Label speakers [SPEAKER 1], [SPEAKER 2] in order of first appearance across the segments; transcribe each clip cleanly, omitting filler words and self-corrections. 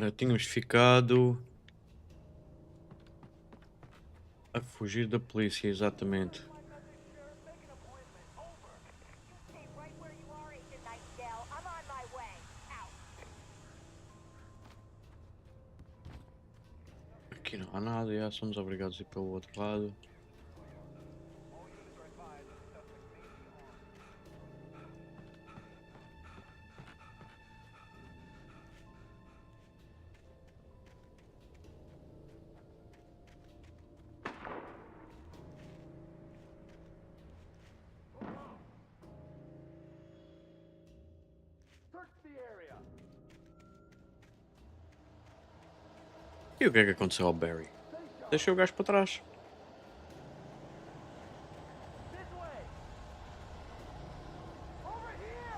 [SPEAKER 1] Ora, tínhamos ficado a fugir da polícia, exatamente.
[SPEAKER 2] Stay right where you are, Agent Nightingale. I'm on my way. Out.
[SPEAKER 1] Aqui não há nada, já somos obrigados a ir pelo outro lado.
[SPEAKER 3] Search the area.
[SPEAKER 1] E o que é que aconteceu ao Barry? Deixou o gajo para trás.
[SPEAKER 3] This way. Over here.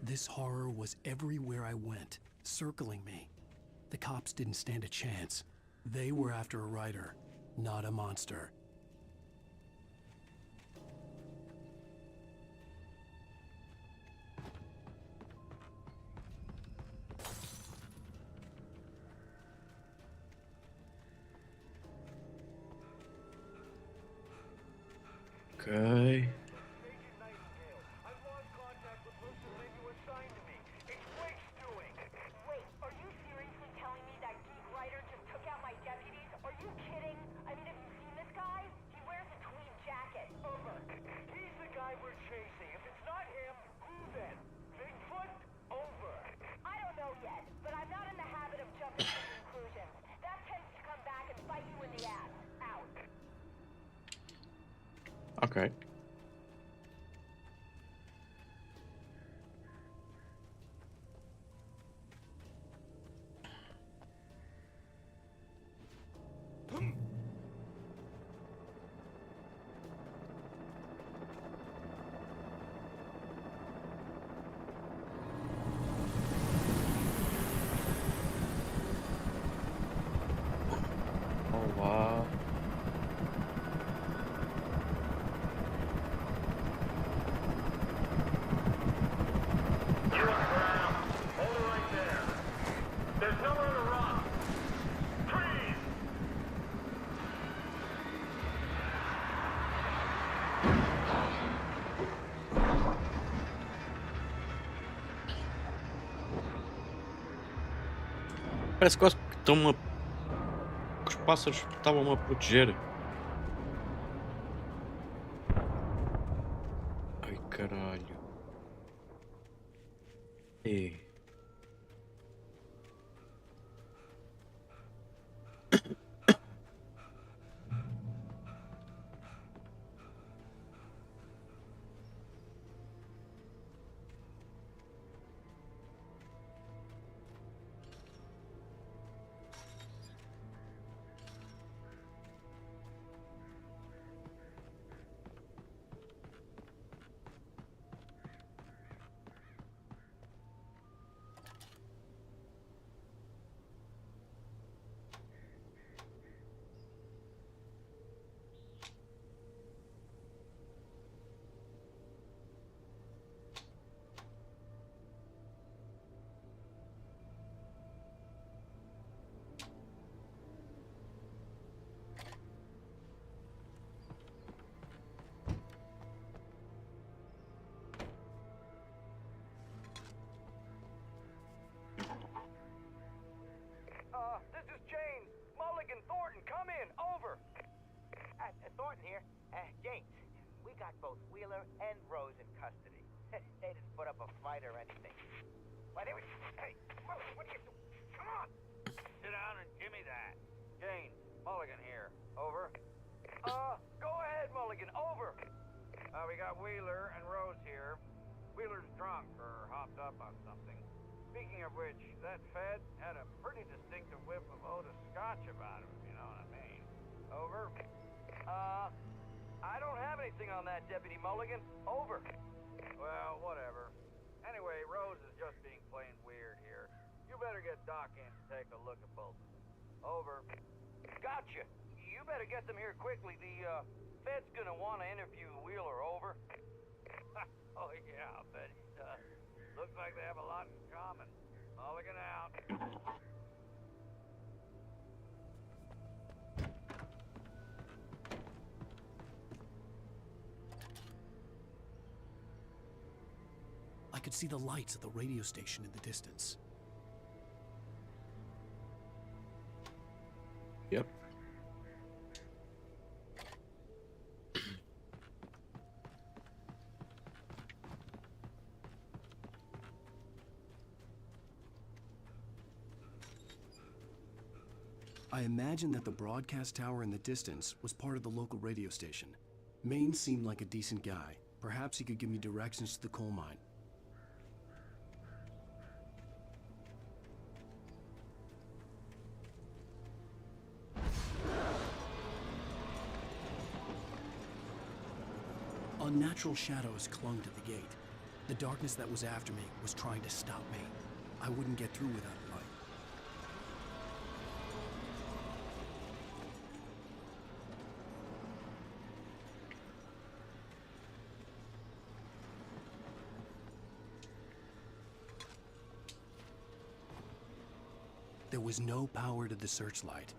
[SPEAKER 4] This horror was everywhere I went, circling me. The cops didn't stand a chance. They were after a writer, not a monster.
[SPEAKER 1] Ok.
[SPEAKER 3] I've lost contact with Lucius and you assigned to me. It's Wake's doing.
[SPEAKER 2] Wait, are you seriously telling me that geek writer just took out my deputies? Are you kidding? I mean, have you seen this guy? He wears a tweed jacket. Over.
[SPEAKER 3] He's the guy we're chasing. If it's not him, who then? Bigfoot? Over.
[SPEAKER 2] I don't know yet, but I'm not in the habit of jumping to conclusions. That tends to come back and bite you in the ass. Out.
[SPEAKER 1] Ok. Olá.
[SPEAKER 3] You on ground. Hold it right there. There's nowhere to run. Freeze!
[SPEAKER 1] Parece quase que estão-me a... que os pássaros estavam-me a proteger. Ai, caralho. E...
[SPEAKER 3] This is James. Mulligan, Thornton, come in. Over.
[SPEAKER 5] Thornton here. James, we got both Wheeler and Rose in custody. They didn't put up a fight or anything. Why, they were... Hey, Mulligan, what are you doing? Come on! Sit down and give me that.
[SPEAKER 3] James, Mulligan here. Over. Go ahead, Mulligan. Over. We got Wheeler and Rose here. Wheeler's drunk or hopped up on something.
[SPEAKER 5] Speaking of which, that Fed had a pretty distinctive whiff of Otis Scotch about him, if you know what I mean. Over. I don't have anything on that, Deputy Mulligan. Over. Well, whatever. Anyway, Rose is just being plain weird here. You better get Doc in to take a look at both of them. Over. Gotcha. You better get them here quickly. The, Fed's gonna want to interview Wheeler. Over. Oh, yeah, I bet he does. Looks like they have a lot in common. Mulligan out.
[SPEAKER 4] I could see the lights of the radio station in the distance.
[SPEAKER 1] Yep.
[SPEAKER 4] I imagined that the broadcast tower in the distance was part of the local radio station. Maine seemed like a decent guy. Perhaps he could give me directions to the coal mine. Unnatural shadows clung to the gate. The darkness that was after me was trying to stop me. I wouldn't get through without light. There was no power to the searchlight.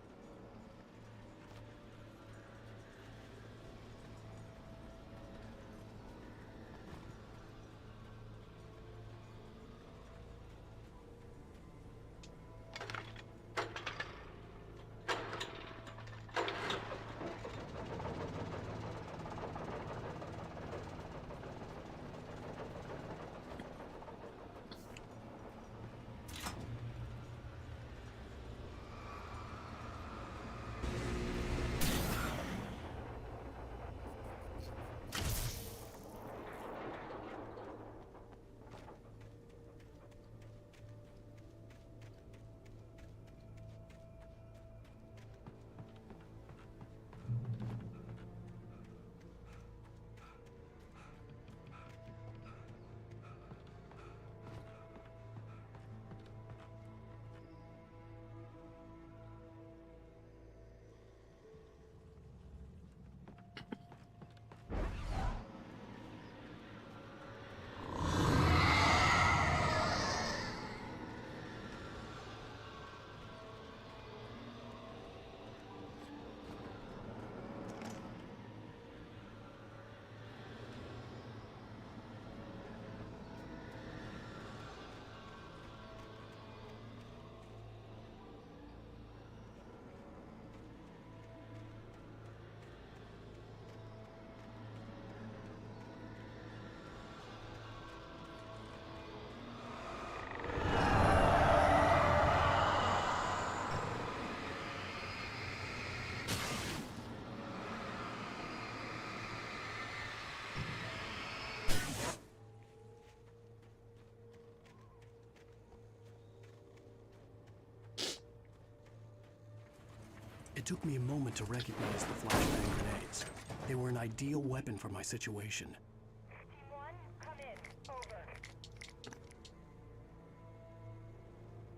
[SPEAKER 4] It took me a moment to recognize the flashbang grenades. They were an ideal weapon for my situation.
[SPEAKER 2] Team 1, come in. Over.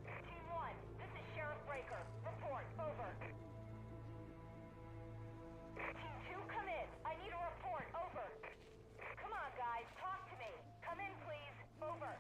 [SPEAKER 2] Team 1, this is Sheriff Breaker. Report. Over. Team 2, come in. I need a report. Over. Come on, guys. Talk to me. Come in, please. Over.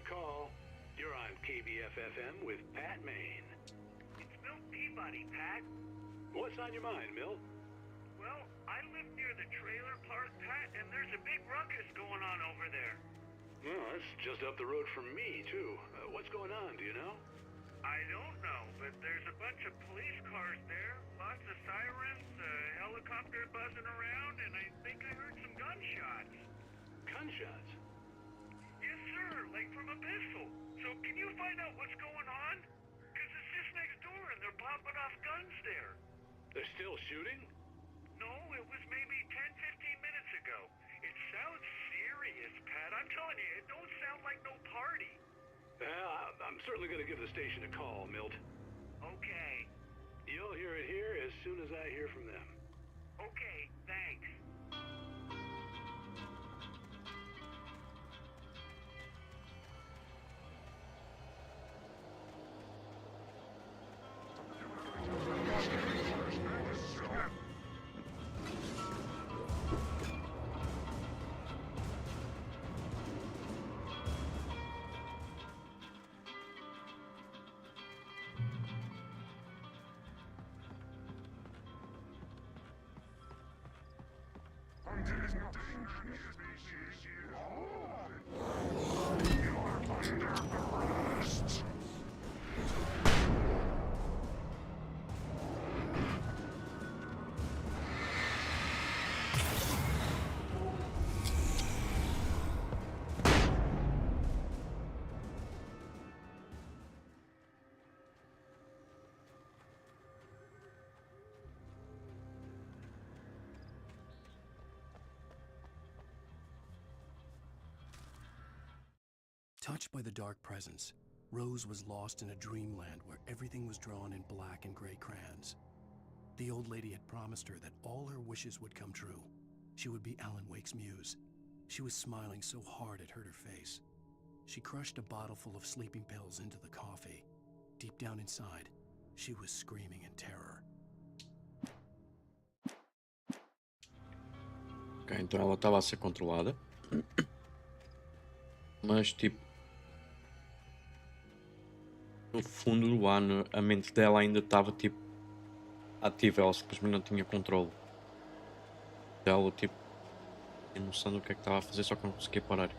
[SPEAKER 6] call. You're on KBFFM with Pat Maine.
[SPEAKER 3] It's Milt Peabody, Pat.
[SPEAKER 6] What's on your mind, Milt?
[SPEAKER 3] Well, I live near the trailer park, Pat, and there's a big ruckus going on over there.
[SPEAKER 6] Well, that's just up the road from me, too. What's going on, do you know?
[SPEAKER 3] I don't know, but there's a bunch of police cars there, lots of sirens, a helicopter buzzing around, and I think I heard some gunshots.
[SPEAKER 6] Gunshots?
[SPEAKER 3] Yes, sir, like from a pistol. So can you find out what's going on? Because it's just next door and they're popping off guns there.
[SPEAKER 6] They're still shooting?
[SPEAKER 3] No, it was maybe 10, 15 minutes ago. It sounds serious, Pat. I'm telling you, it don't sound like no party.
[SPEAKER 6] I'm certainly going to give the station a call, Milt.
[SPEAKER 3] Okay.
[SPEAKER 6] You'll hear it here as soon as I hear from them.
[SPEAKER 3] Okay, thanks.
[SPEAKER 4] Touched by the dark presence, Rose was lost in a dreamland where everything was drawn in black and gray crayons. The old lady had promised her that all her wishes would come true. She would be Alan Wake's muse. She was smiling so hard it hurt her face. She crushed a bottle full of sleeping pills into the coffee. Deep down inside, she was screaming in terror.
[SPEAKER 1] Ok, então ela estava a ser controlada. Mas tipo, no fundo do ano a mente dela ainda estava tipo ativa, ela simplesmente não tinha controle. Ela tipo tinha noção do que é que estava a fazer, só que não conseguia parar.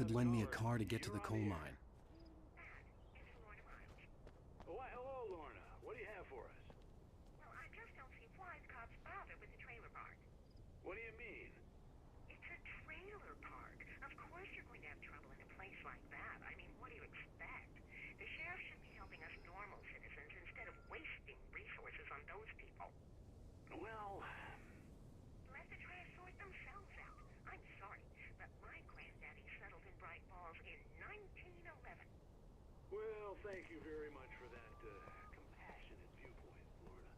[SPEAKER 4] could lend me a car to get to the coal mine.
[SPEAKER 3] It's Lorna Miles.
[SPEAKER 6] Why, hello, Lorna. What do you have for us?
[SPEAKER 3] Well, I just don't see why the cops bother with the trailer park.
[SPEAKER 6] What do you mean?
[SPEAKER 3] It's a trailer park. Of course you're going to have trouble in a place like that. I mean, what do you expect? The sheriff should be helping us normal citizens instead of wasting resources on those people.
[SPEAKER 6] Well,
[SPEAKER 3] Let the trash sort themselves out. I'm sorry, but my granddaddy settled in Bright Falls in 1911.
[SPEAKER 6] well, thank you very much for that compassionate viewpoint, Lorna.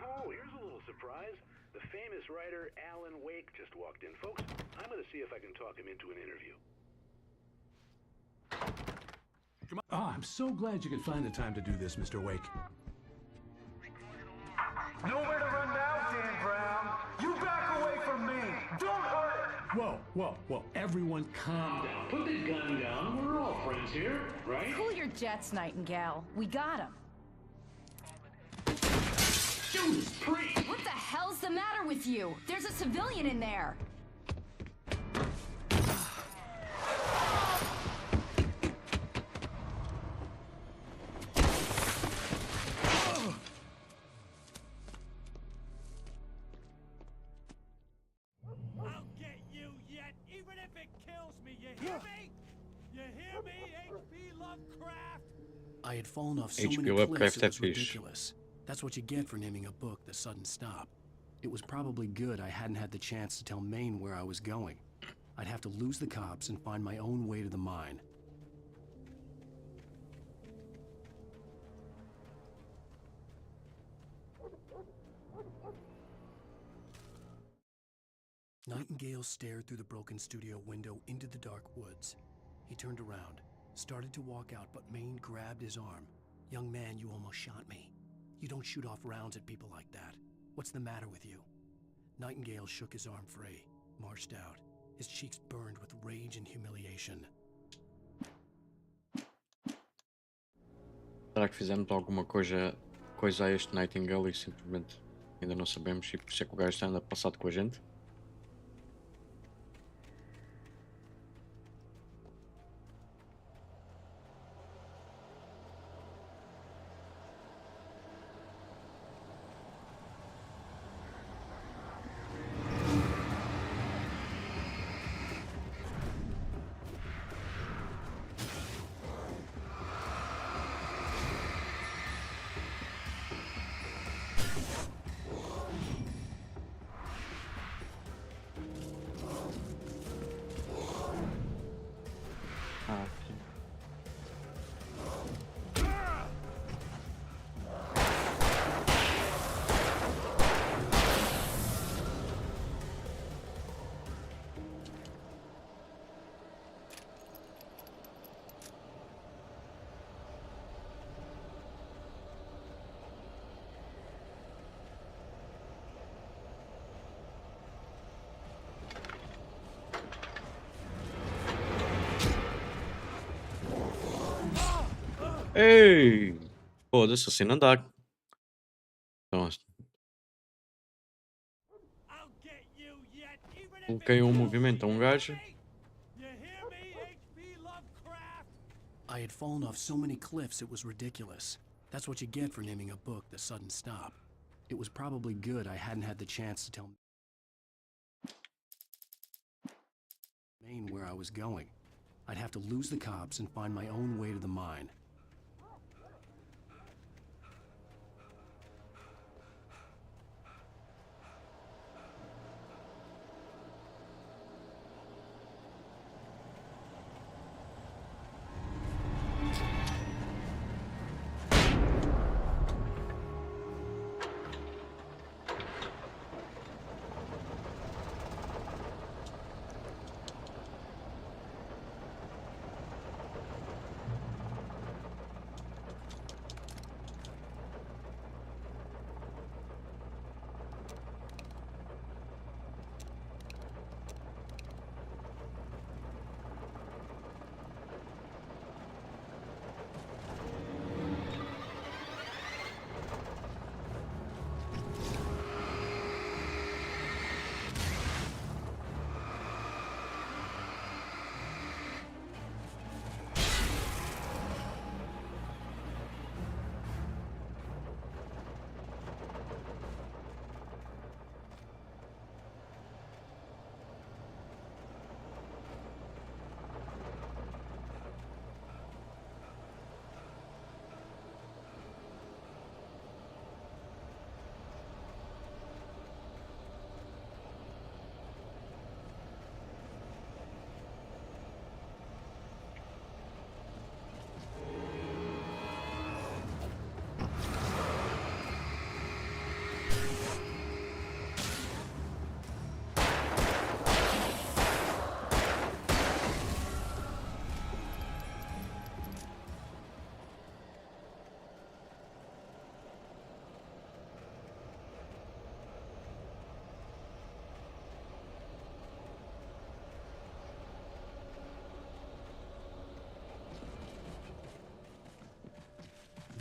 [SPEAKER 6] Oh, here's a little surprise. The famous writer Alan Wake just walked in. Folks, I'm going to see if I can talk him into an interview.
[SPEAKER 4] Oh, I'm so glad you could find the time to do this, Mr. Wake.
[SPEAKER 7] Nowhere to run now, Dan Brown. You back away from me. Don't hurt it.
[SPEAKER 4] Whoa, everyone calm down.
[SPEAKER 6] Put the gun down. We're all friends here, right?
[SPEAKER 8] Cool your jets, Nightingale. We got him.
[SPEAKER 6] Judas Priest!
[SPEAKER 8] What the hell's the matter with you? There's a civilian in there.
[SPEAKER 7] I'll get you yet, even if it kills me. You hear me? You hear me, H.P. Lovecraft?
[SPEAKER 4] I had fallen off so
[SPEAKER 1] H.P.
[SPEAKER 4] many
[SPEAKER 1] Lovecraft,
[SPEAKER 4] cliffs it was
[SPEAKER 1] that fish.
[SPEAKER 4] ridiculous. That's what you get for naming a book The Sudden Stop. It was probably good I hadn't had the chance to tell Maine where I was going. I'd have to lose the cops and find my own way to the mine. Nightingale stared through the broken studio window into the dark woods. He turned around, started to walk out, but Maine grabbed his arm. "Young man, you almost shot me. You don't shoot off rounds at people like that. What's the matter with you?" Nightingale shook his arm free, marched out. His cheeks burned with rage and humiliation.
[SPEAKER 1] Será que fizemos alguma coisa a este Nightingale e simplesmente ainda não sabemos e por isso é que o gajo anda passado com a gente? Ah, sim. Ei! Foda-se, assim não dá. Então,
[SPEAKER 7] I'll get you yet, even if
[SPEAKER 1] coloquei
[SPEAKER 7] it
[SPEAKER 1] um
[SPEAKER 7] kills
[SPEAKER 1] movimento a
[SPEAKER 7] me.
[SPEAKER 1] um
[SPEAKER 7] You
[SPEAKER 1] gajo.
[SPEAKER 7] hear me? You hear me, H.P. Lovecraft?
[SPEAKER 4] I had fallen off so many cliffs it was ridiculous. That's what you get for naming a book The Sudden Stop. It was probably good I hadn't had the chance to tell Maine where I was going. I'd have to lose the cops and find my own way to the mine.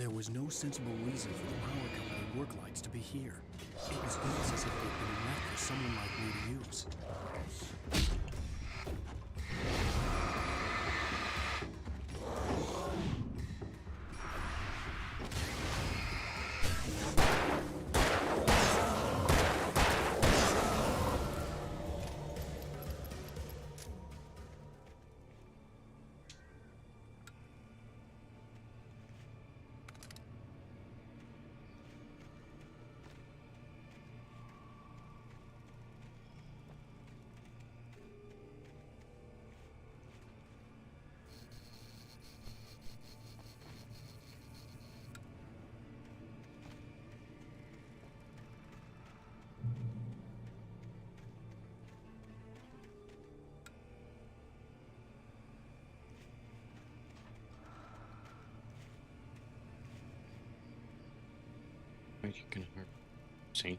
[SPEAKER 4] There was no sensible reason for the power company work lights to be here. It was almost as if they'd been left for someone like me to use.
[SPEAKER 1] You can hurt. See?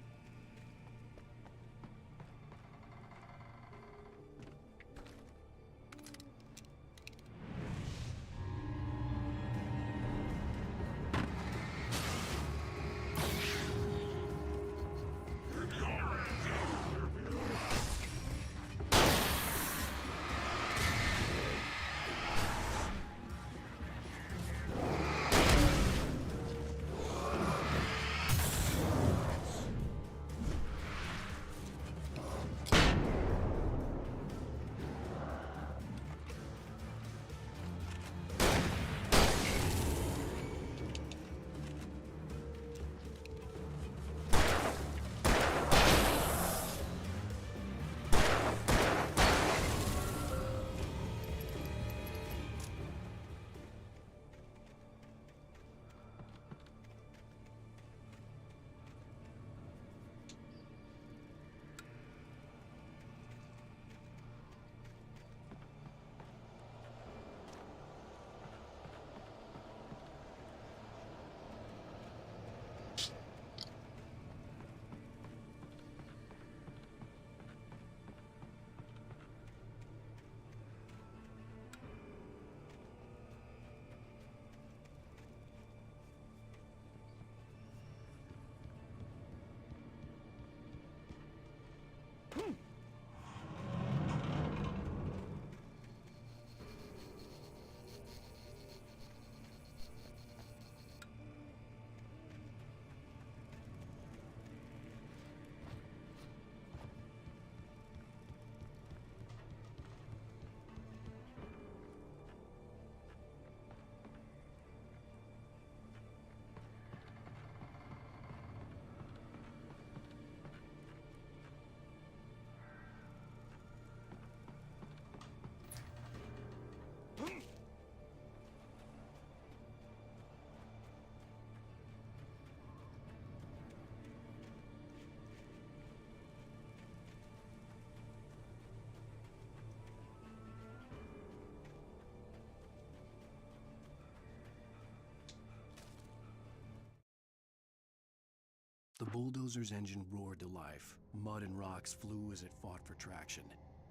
[SPEAKER 1] The bulldozer's engine roared to life. Mud and rocks flew as it fought for traction.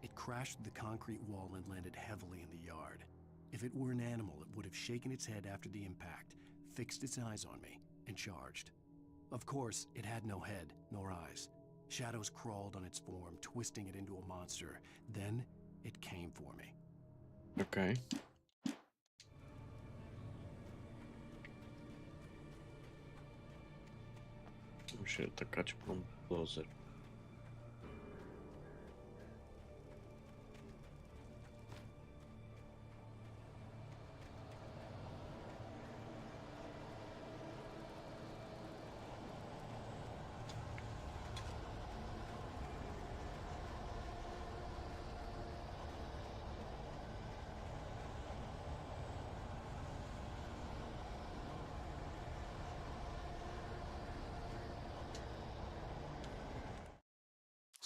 [SPEAKER 1] It crashed through the concrete wall and landed heavily in the yard. If it were an animal, it would have shaken its head after the impact, fixed its eyes on me, and charged. Of course, it had no head, nor eyes. Shadows crawled on its form, twisting it into a monster. Then, it came for me. Okay. Muszę atakać buldozer.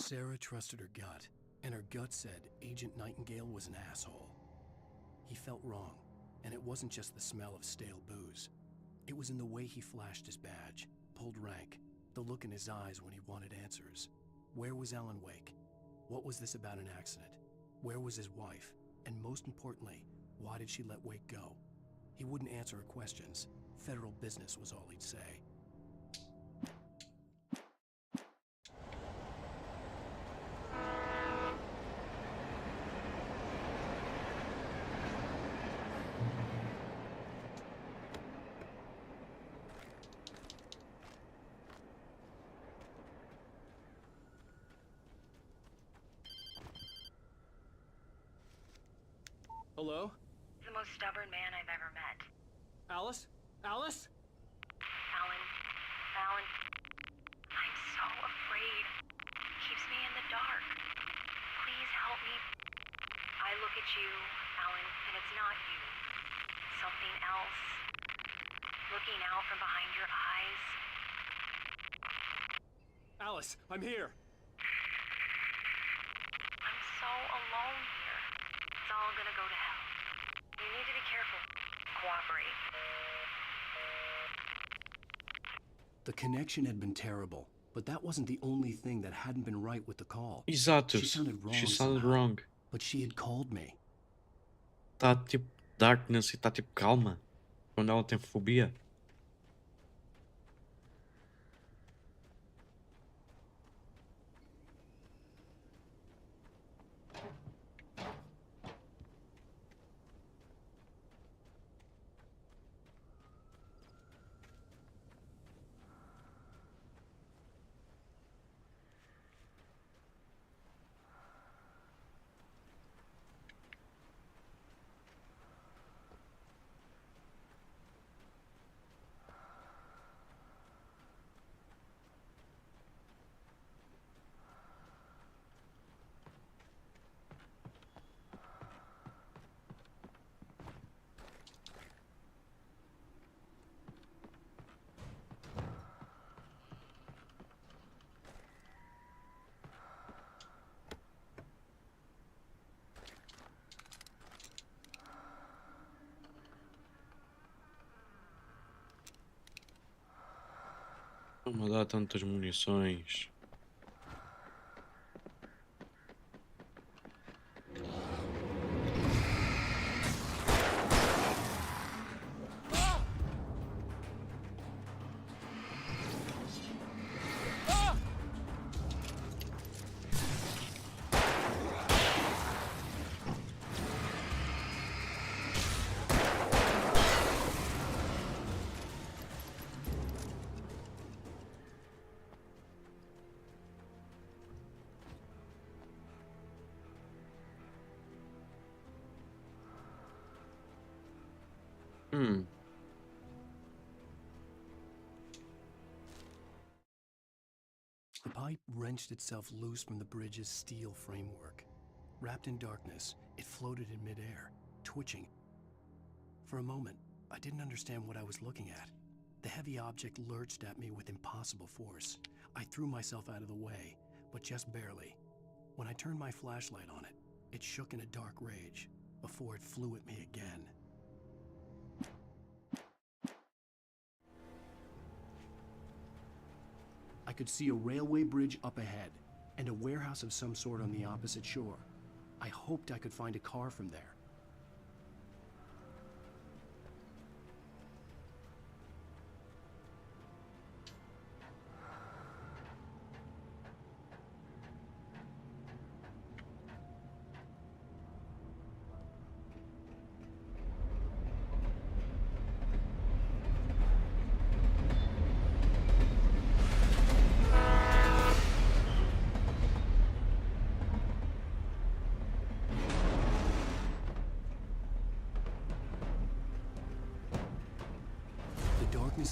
[SPEAKER 4] Sarah trusted her gut, and her gut said Agent Nightingale was an asshole. He felt wrong, and it wasn't just the smell of stale booze. It was in the way he flashed his badge, pulled rank, the look in his eyes when he wanted answers. Where was Alan Wake? What was this about an accident? Where was his wife? And most importantly, why did she let Wake go? He wouldn't answer her questions. Federal business was all he'd say.
[SPEAKER 9] Hello?
[SPEAKER 3] The most stubborn man I've ever met.
[SPEAKER 9] Alice? Alice?
[SPEAKER 3] Alan. Alan. I'm so afraid. He keeps me in the dark. Please help me. I look at you, Alan, and it's not you. Something else. Looking out from behind your eyes.
[SPEAKER 9] Alice, I'm here.
[SPEAKER 3] I'm so alone here. It's all gonna go to hell. You need to be careful. Cooperate.
[SPEAKER 4] The connection had been terrible, but that wasn't the only thing that hadn't been right with the call.
[SPEAKER 1] Exato.
[SPEAKER 4] She sounded wrong
[SPEAKER 1] She sounded
[SPEAKER 4] somehow,
[SPEAKER 1] wrong.
[SPEAKER 4] but she had called me.
[SPEAKER 1] Tá tipo darkness e tá tipo calma. Quando ela tem fobia. Não me dá tantas munições.
[SPEAKER 4] The pipe wrenched itself loose from the bridge's steel framework. Wrapped in darkness, it floated in midair, twitching. For a moment, I didn't understand what I was looking at. The heavy object lurched at me with impossible force. I threw myself out of the way, but just barely. When I turned my flashlight on it, it shook in a dark rage before it flew at me again. I could see a railway bridge up ahead and a warehouse of some sort on the opposite shore. I hoped I could find a car from there.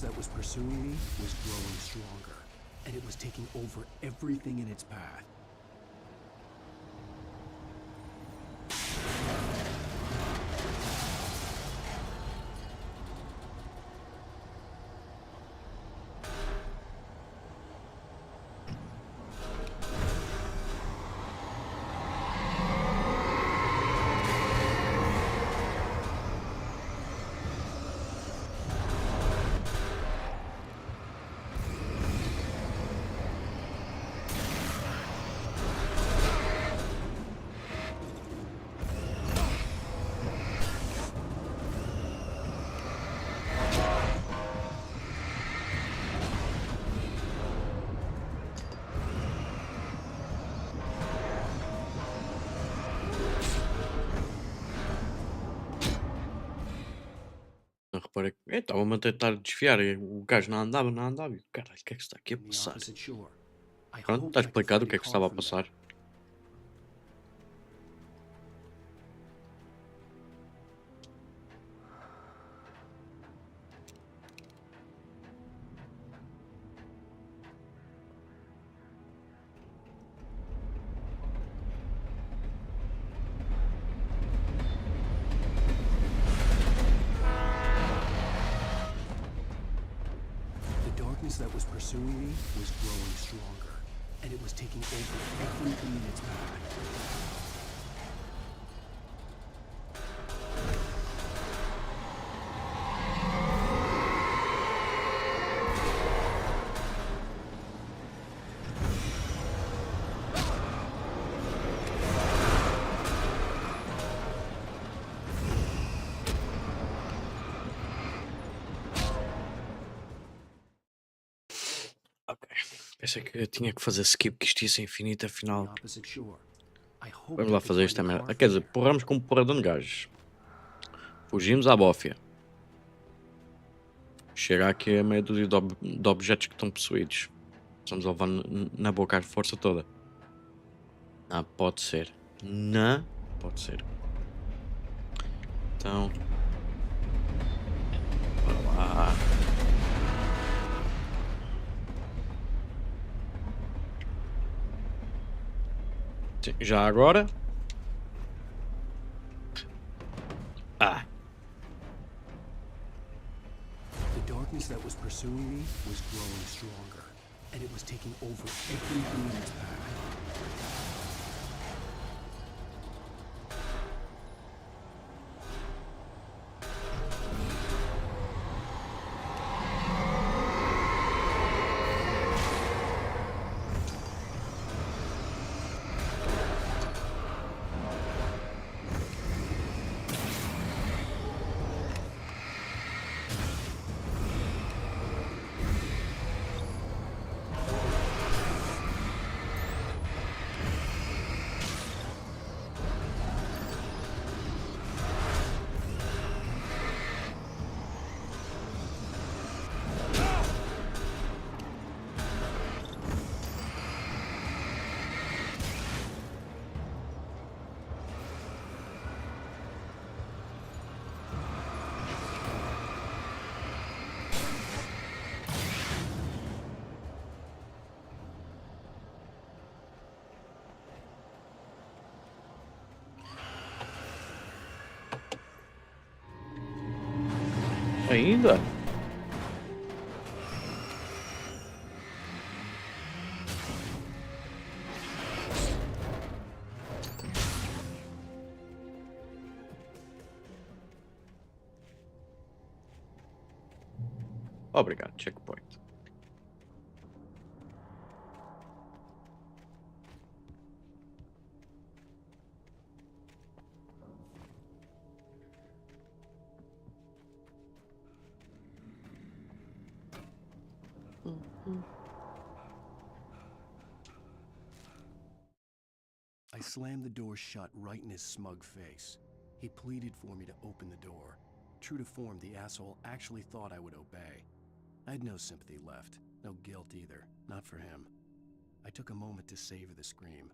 [SPEAKER 4] That was pursuing me was growing stronger, and it was taking over everything in its path.
[SPEAKER 1] Eu estava-me a tentar desfiar e o gajo não andava, não andava. E, caralho, o que é que está aqui a
[SPEAKER 4] from the
[SPEAKER 1] passar?
[SPEAKER 4] opposite shore. I
[SPEAKER 1] Pronto,
[SPEAKER 4] hoped
[SPEAKER 1] está
[SPEAKER 4] I could
[SPEAKER 1] explicado o
[SPEAKER 4] find
[SPEAKER 1] que
[SPEAKER 4] a
[SPEAKER 1] é que
[SPEAKER 4] car
[SPEAKER 1] estava a
[SPEAKER 4] from there.
[SPEAKER 1] passar.
[SPEAKER 4] The darkness that was pursuing me was growing stronger, and it was taking over everything in its path.
[SPEAKER 1] Ok. Pensei que eu tinha que fazer skip, que isto ia ser infinito,
[SPEAKER 4] The
[SPEAKER 1] afinal.
[SPEAKER 4] opposite shore. I hoped
[SPEAKER 1] Vamos
[SPEAKER 4] I
[SPEAKER 1] lá
[SPEAKER 4] could
[SPEAKER 1] fazer
[SPEAKER 4] find
[SPEAKER 1] esta
[SPEAKER 4] a
[SPEAKER 1] merda.
[SPEAKER 4] car
[SPEAKER 1] Quer
[SPEAKER 4] from
[SPEAKER 1] dizer,
[SPEAKER 4] there.
[SPEAKER 1] porramos com um porradão de gajos. Fugimos à bófia. Chega aqui a meia dúzia de objetos que estão possuídos. Estamos a levar na boca a força toda. Não pode ser. Não pode ser. Então. Bora lá. Sim, já agora. Ah.
[SPEAKER 4] The darkness that was pursuing me was growing stronger, and it was taking over everything in its path.
[SPEAKER 1] Ainda? Obrigado, checkpoint.
[SPEAKER 4] I slammed the door shut right in his smug face. He pleaded for me to open the door. True to form, the asshole actually thought I would obey. I had no sympathy left, no guilt either, not for him. I took a moment to savor the scream.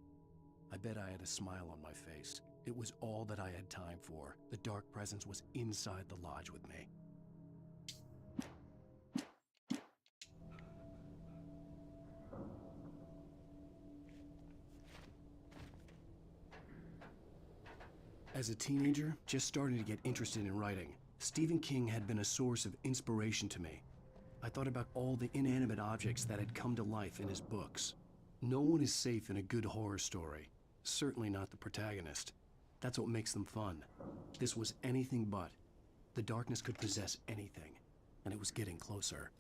[SPEAKER 4] I bet I had a smile on my face. It was all that I had time for. The dark presence was inside the lodge with me. As a teenager, just starting to get interested in writing, Stephen King had been a source of inspiration to me. I thought about all the inanimate objects that had come to life in his books. No one is safe in a good horror story. Certainly not the protagonist. That's what makes them fun. This was anything but. The darkness could possess anything, and it was getting closer.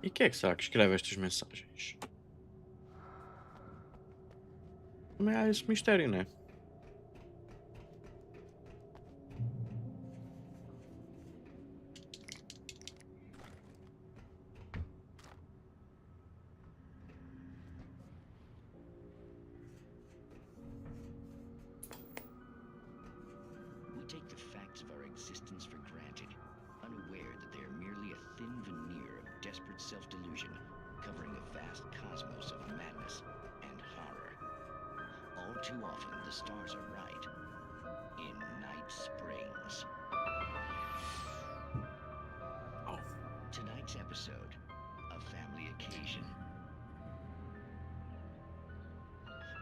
[SPEAKER 1] E quem é que será que escreve estas mensagens? Também há esse mistério, né?
[SPEAKER 10] We take the facts of our existence for granted, unaware that they are merely a thin veneer of desperate self-delusion, covering a vast cosmos of madness and horror. All too often, the stars are right. In Night Springs.
[SPEAKER 1] Oh.
[SPEAKER 10] Tonight's episode, a family occasion.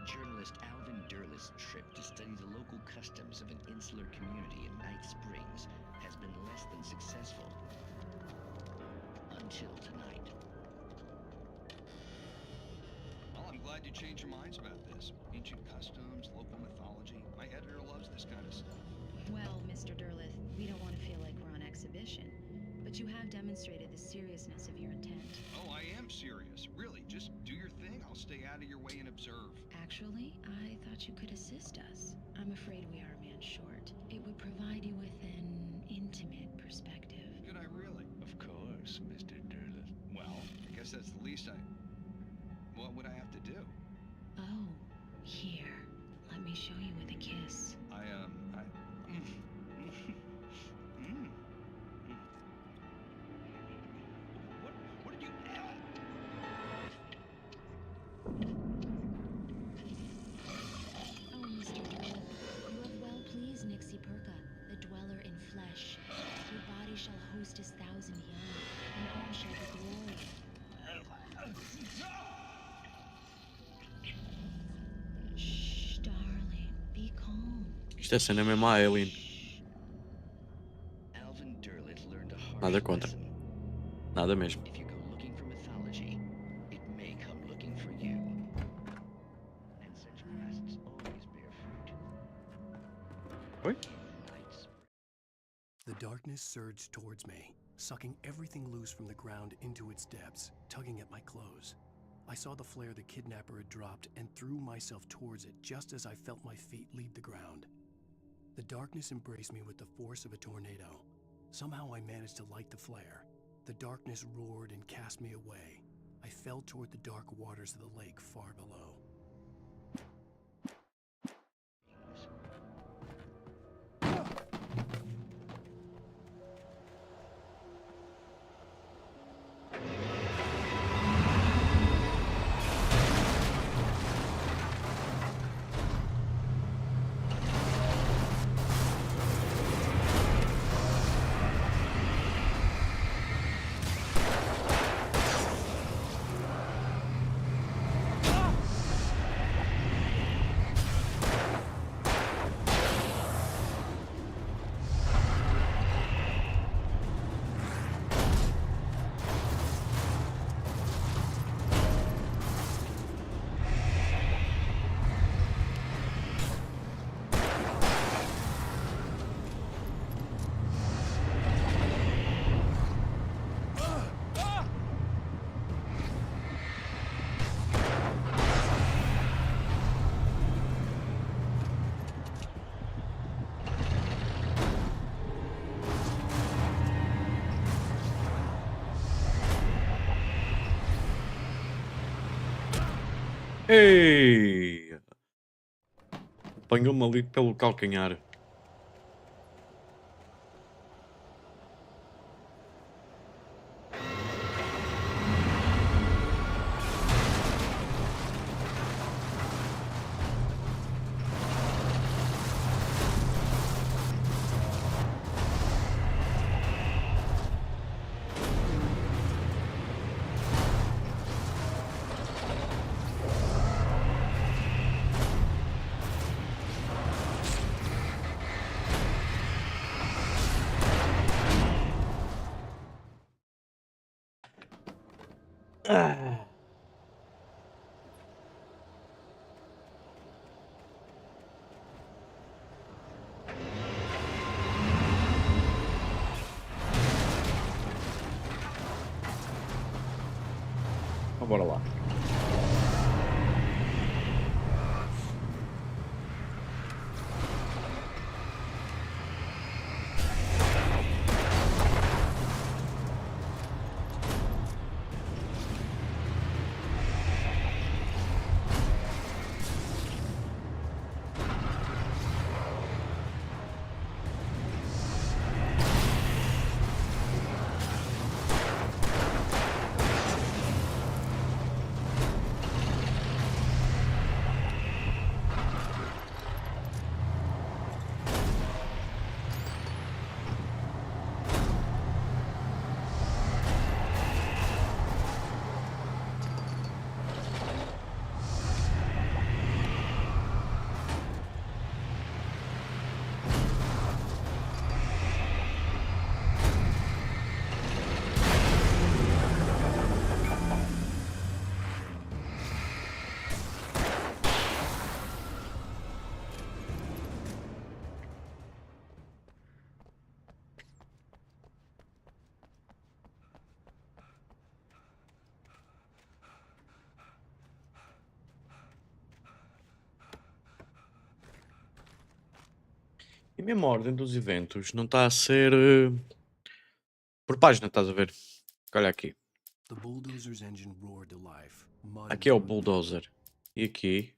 [SPEAKER 10] Journalist Alvin Durleth's trip to study the local customs of an insular community in Night Springs has been less than successful. Until tonight.
[SPEAKER 11] Well, I'm glad you changed your minds about this. Ancient customs, local mythology. My editor loves this kind of stuff.
[SPEAKER 12] Well, Mr. Durleth, we don't want to feel like we're on exhibition, but you have demonstrated the seriousness of your intent.
[SPEAKER 11] Oh, I am serious. Really, just do your thing. I'll stay out of your way and observe.
[SPEAKER 12] Actually, I thought you could assist us. I'm afraid we are a man short. It would provide you with an intimate perspective.
[SPEAKER 11] Could I really?
[SPEAKER 10] Of course, Mr. Durleth.
[SPEAKER 11] Well, I guess that's the least I... What would I have to do?
[SPEAKER 12] Oh, here. Let me show you with a kiss.
[SPEAKER 11] What did you...
[SPEAKER 12] Oh, Mr. Durleth, you have well pleased Nixie Perka, the dweller in flesh. Your body shall host his 1,000 young, and all shall be glory. Shh, darling, be calm.
[SPEAKER 1] Isto é cena mesmo a Alien.
[SPEAKER 10] Alvin Durleth learned a harsh
[SPEAKER 1] Nada contra.
[SPEAKER 10] lesson.
[SPEAKER 1] Nada mesmo.
[SPEAKER 10] If you go looking for mythology, it may come looking for you. And such quests always bear fruit.
[SPEAKER 1] Oi?
[SPEAKER 10] Night Springs.
[SPEAKER 4] The darkness surged towards me, sucking everything loose from the ground into its depths, tugging at my clothes. I saw the flare the kidnapper had dropped and threw myself towards it just as I felt my feet leave the ground. The darkness embraced me with the force of a tornado. Somehow I managed to light the flare. The darkness roared and cast me away. I fell toward the dark waters of the lake far below.
[SPEAKER 1] Ei! Apanhou-me ali pelo calcanhar. Ah. Então, bora lá. E mesmo a ordem dos eventos não está a ser por página, estás a ver? Olha aqui.
[SPEAKER 4] The bulldozer's engine roared to life. Mud
[SPEAKER 1] Aqui é o
[SPEAKER 4] was running.
[SPEAKER 1] bulldozer. E aqui.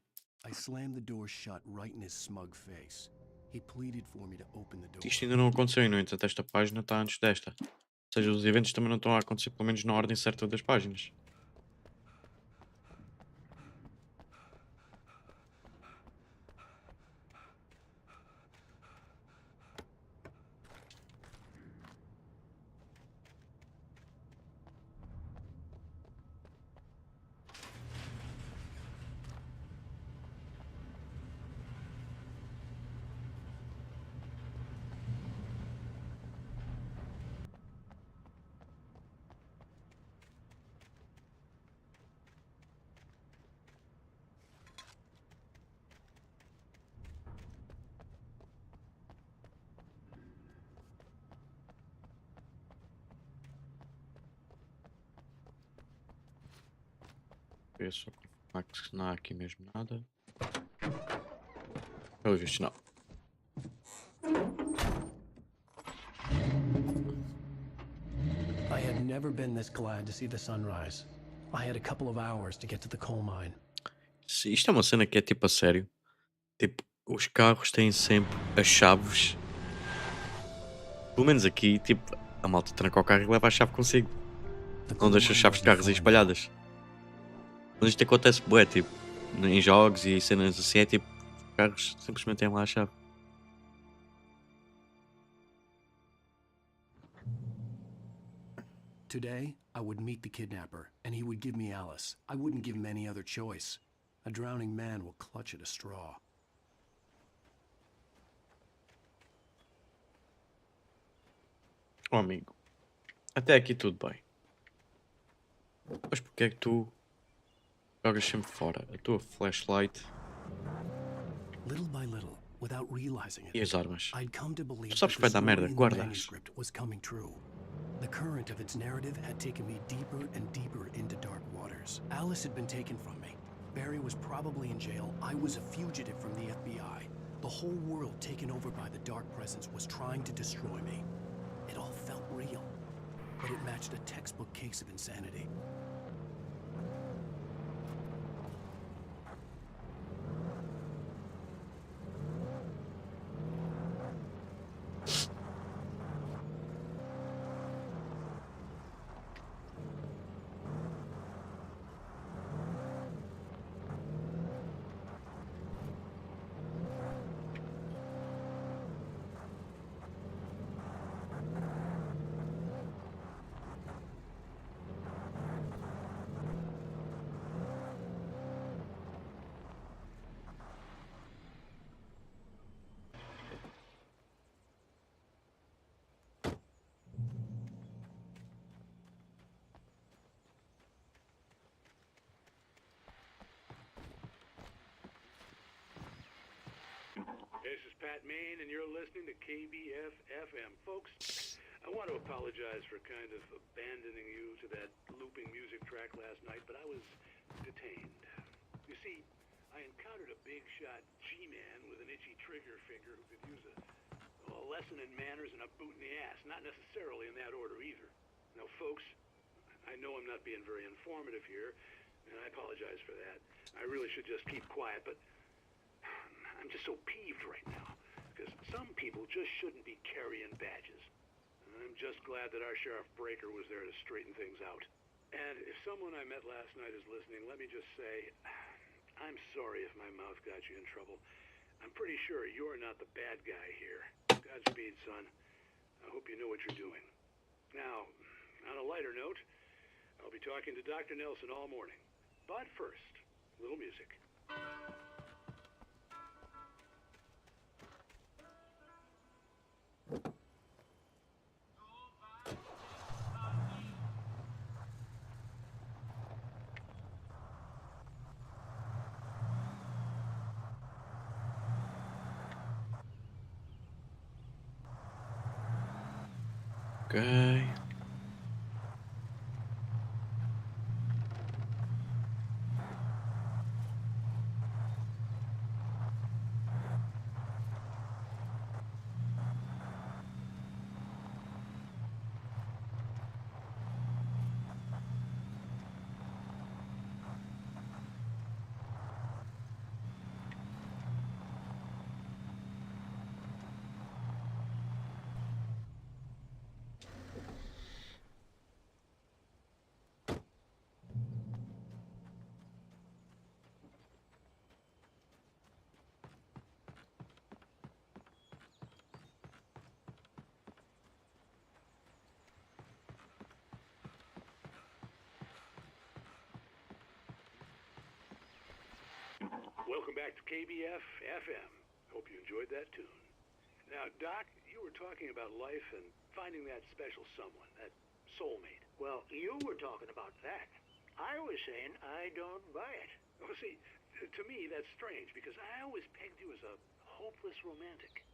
[SPEAKER 4] I slammed the door shut right in his smug face. He pleaded for me to open the door.
[SPEAKER 1] Isto ainda não aconteceu e, no entanto, esta página está antes desta. Ou seja, os eventos também não estão a acontecer, pelo menos na ordem certa das páginas. Eu só confirmar que não há aqui mesmo nada. Pelo visto, não.
[SPEAKER 4] I had never been this glad to see the sunrise. I had a couple of hours to get to the coal mine.
[SPEAKER 1] Isto é uma cena que é tipo a sério. Tipo, os carros têm sempre as chaves. Pelo menos aqui, tipo, a malta tranca o carro e leva a chave consigo. Não deixa as chaves de carros aí espalhadas. Mas isto acontece bué, tipo, em jogos e cenas assim, é tipo, os carros simplesmente têm lá a chave.
[SPEAKER 4] Today, I would meet the kidnapper, and he would give me Alice. I wouldn't give him any other choice. A drowning man will clutch at a straw.
[SPEAKER 1] Oh, amigo, até aqui tudo bem. Mas porque é que tu jogas sempre fora a tua flashlight
[SPEAKER 4] Little by little, without realizing
[SPEAKER 1] e
[SPEAKER 4] it,
[SPEAKER 1] as armas?
[SPEAKER 4] I'd come to believe
[SPEAKER 1] Tu sabes
[SPEAKER 4] that
[SPEAKER 1] que vai
[SPEAKER 4] the
[SPEAKER 1] dar merda,
[SPEAKER 4] story in the
[SPEAKER 1] guarda-as.
[SPEAKER 4] manuscript was coming true. The current of its narrative had taken me deeper and deeper into dark waters. Alice had been taken from me. Barry was probably in jail. I was a fugitive from the FBI. The whole world taken over by the Dark Presence was trying to destroy me. It all felt real, but it matched a textbook case of insanity.
[SPEAKER 6] Pat Main, and you're listening to KBF-FM. Folks, I want to apologize for kind of abandoning you to that looping music track last night, but I was detained. You see, I encountered a big-shot G-man with an itchy trigger finger who could use a lesson in manners and a boot in the ass. Not necessarily in that order, either. Now, folks, I know I'm not being very informative here, and I apologize for that. I really should just keep quiet, but I'm just so peeved right now, because some people just shouldn't be carrying badges. I'm just glad that our Sheriff Breaker was there to straighten things out. And if someone I met last night is listening, let me just say, I'm sorry if my mouth got you in trouble. I'm pretty sure you're not the bad guy here. Godspeed, son. I hope you know what you're doing. Now, on a lighter note, I'll be talking to Dr. Nelson all morning. But first, a little music.
[SPEAKER 1] Okay.
[SPEAKER 6] Welcome back to KBF-FM. Hope you enjoyed that tune. Now, Doc, you were talking about life and finding that special someone, that soulmate.
[SPEAKER 5] Well, you were talking about that. I was saying I don't buy it.
[SPEAKER 6] Well, see, to me, that's strange, because I always pegged you as a hopeless romantic.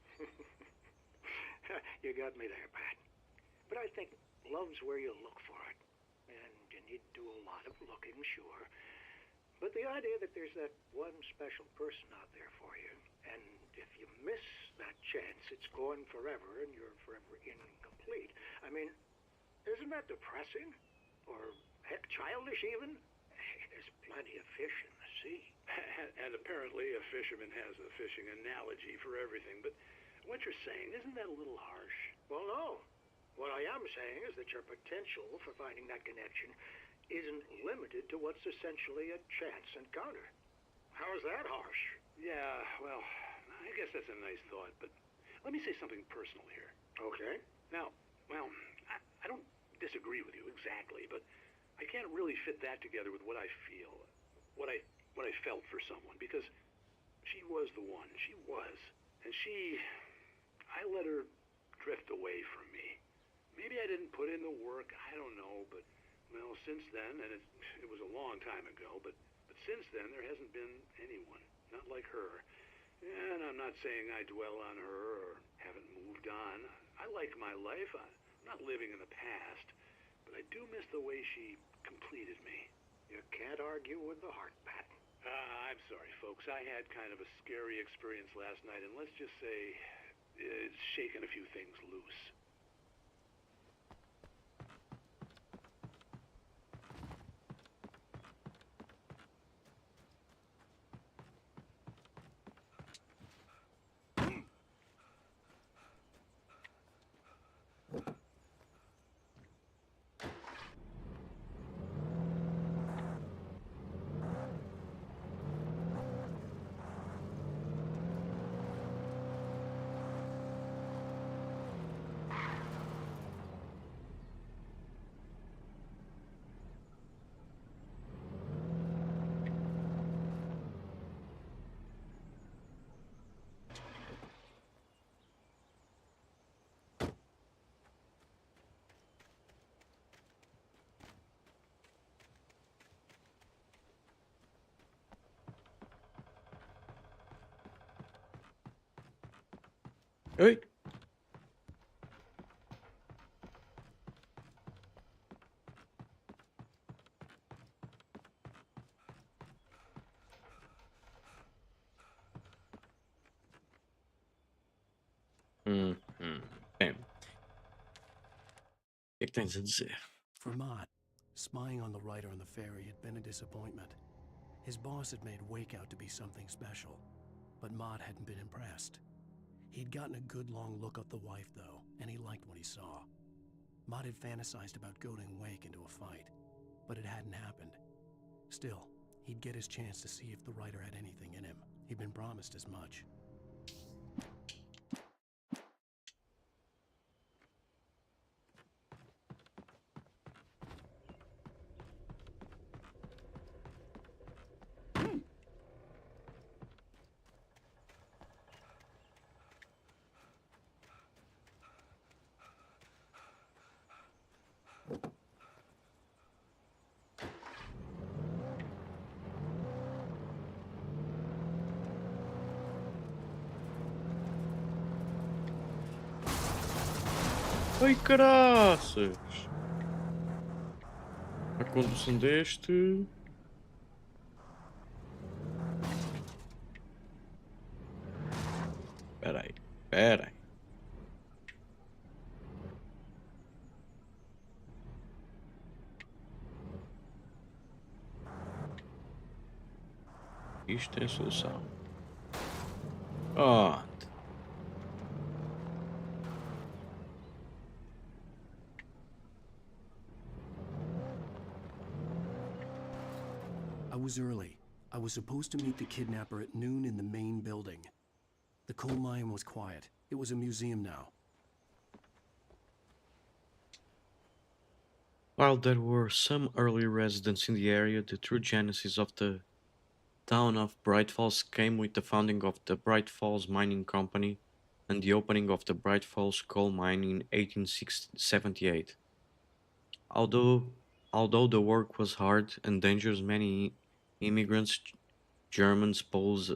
[SPEAKER 5] You got me there, Pat. But I think love's where you look for it. And you need to do a lot of looking, sure. But the idea that there's that one special person out there for you, and if you miss that chance, it's gone forever, and you're forever incomplete. I mean, isn't that depressing? Or, heck, childish even? Hey, there's plenty of fish in the sea.
[SPEAKER 6] And apparently a fisherman has a fishing analogy for everything. But what you're saying, isn't that a little harsh?
[SPEAKER 5] Well, no. What I am saying is that your potential for finding that connection isn't limited to what's essentially a chance encounter. How is that harsh?
[SPEAKER 6] Yeah, well, I guess that's a nice thought, but let me say something personal here.
[SPEAKER 5] Okay.
[SPEAKER 6] Now, well, I don't disagree with you exactly, but I can't really fit that together with what I feel, what I felt for someone, because she was the one. She was. And I let her drift away from me. Maybe I didn't put in the work, I don't know, but well, since then, and it was a long time ago, but since then there hasn't been anyone, not like her. And I'm not saying I dwell on her or haven't moved on. I like my life. I'm not living in the past, but I do miss the way she completed me.
[SPEAKER 5] You can't argue with the heart, Pat.
[SPEAKER 6] I'm sorry, folks. I had kind of a scary experience last night, and let's just say it's shaken a few things loose.
[SPEAKER 1] Oi! Bem, o que é que tens a dizer?
[SPEAKER 4] For Mott, spying on the writer on the ferry had been a disappointment. His boss had made Wake out to be something special, but Mott hadn't been impressed. He'd gotten a good long look at the wife, though, and he liked what he saw. Mott had fantasized about goading Wake into a fight, but it hadn't happened. Still, he'd get his chance to see if the writer had anything in him. He'd been promised as much.
[SPEAKER 1] Ai, caraças! A condução deste... Peraí, peraí. Isto é a solução. Ah,
[SPEAKER 4] I was early. I was supposed to meet the kidnapper at noon in the main building. The coal mine was quiet. It was a museum now.
[SPEAKER 1] while there were some early residents in the area, the true genesis of the town of Bright Falls came with the founding of the Bright Falls Mining Company and the opening of the Bright Falls coal mine in 1878. Although the work was hard and dangerous, many immigrants, Germans, Poles,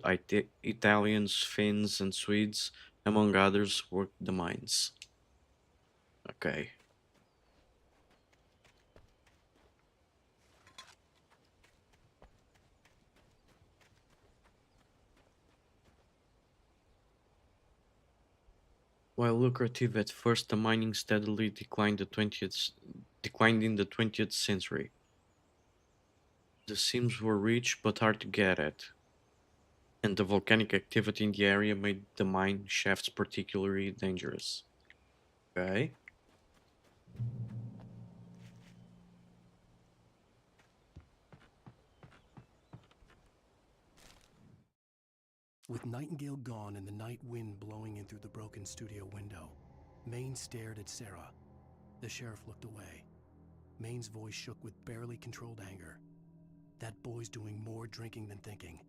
[SPEAKER 1] Italians, Finns, and Swedes, among others, worked the mines. Okay. While lucrative at first, the mining steadily declined in the 20th century. The seams were rich but hard to get at, and the volcanic activity in the area made the mine shafts particularly dangerous. Okay.
[SPEAKER 4] With Nightingale gone and the night wind blowing in through the broken studio window, Maine stared at Sarah. The sheriff looked away. Maine's voice shook with barely controlled anger. That boy's doing more drinking than thinking.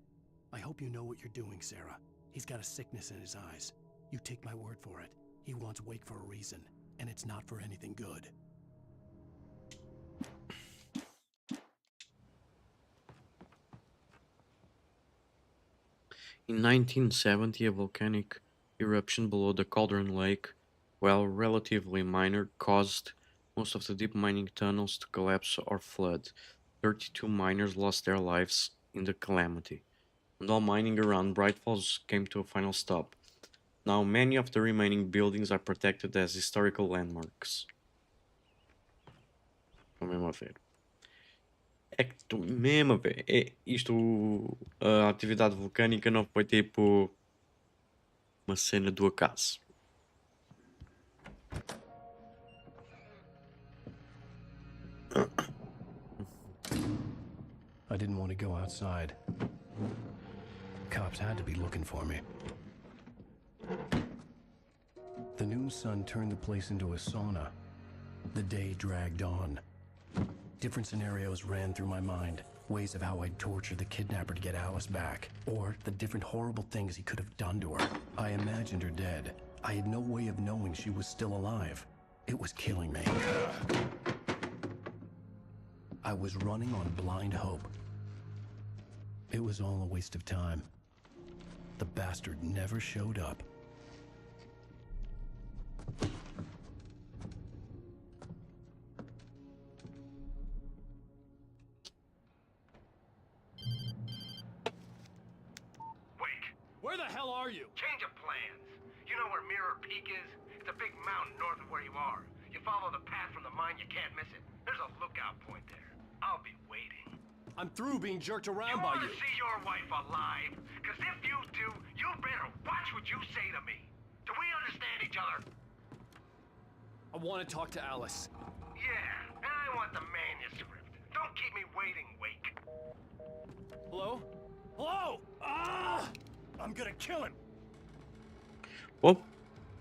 [SPEAKER 4] I hope you know what you're doing, Sarah. He's got a sickness in his eyes. You take my word for it. He wants Wake for a reason, and it's not for anything good.
[SPEAKER 1] In 1970, a volcanic eruption below the Cauldron Lake, while relatively minor, caused most of the deep mining tunnels to collapse or flood. 32 miners lost their lives in the calamity, and all mining around Bright Falls came to a final stop. Now many of the remaining buildings are protected as historical landmarks. Estou mesmo a ver. É que estou mesmo a ver. A atividade vulcânica não foi tipo uma cena do acaso.
[SPEAKER 4] I didn't want to go outside. Cops had to be looking for me. The noon sun turned the place into a sauna. The day dragged on. Different scenarios ran through my mind. Ways of how I'd torture the kidnapper to get Alice back. Or the different horrible things he could have done to her. I imagined her dead. I had no way of knowing she was still alive. It was killing me. I was running on blind hope. It was all a waste of time. The bastard never showed up.
[SPEAKER 13] Wake,
[SPEAKER 9] Where the hell are you?
[SPEAKER 13] change of plans. You know where Mirror Peak is? It's a big mountain north of where you are. You follow the path from the mine, you can't miss it. There's a lookout point there. I'll be waiting.
[SPEAKER 9] I'm through being jerked
[SPEAKER 13] You
[SPEAKER 9] around by
[SPEAKER 13] want
[SPEAKER 9] you.
[SPEAKER 13] to see your wife alive? Because if you do, you better watch what you say to me. Do we understand each other?
[SPEAKER 9] I want to talk to Alice.
[SPEAKER 13] Yeah, and I want the manuscript. Don't keep me waiting, Wake.
[SPEAKER 9] Hello? Hello? Ah! I'm gonna kill him.
[SPEAKER 1] Well,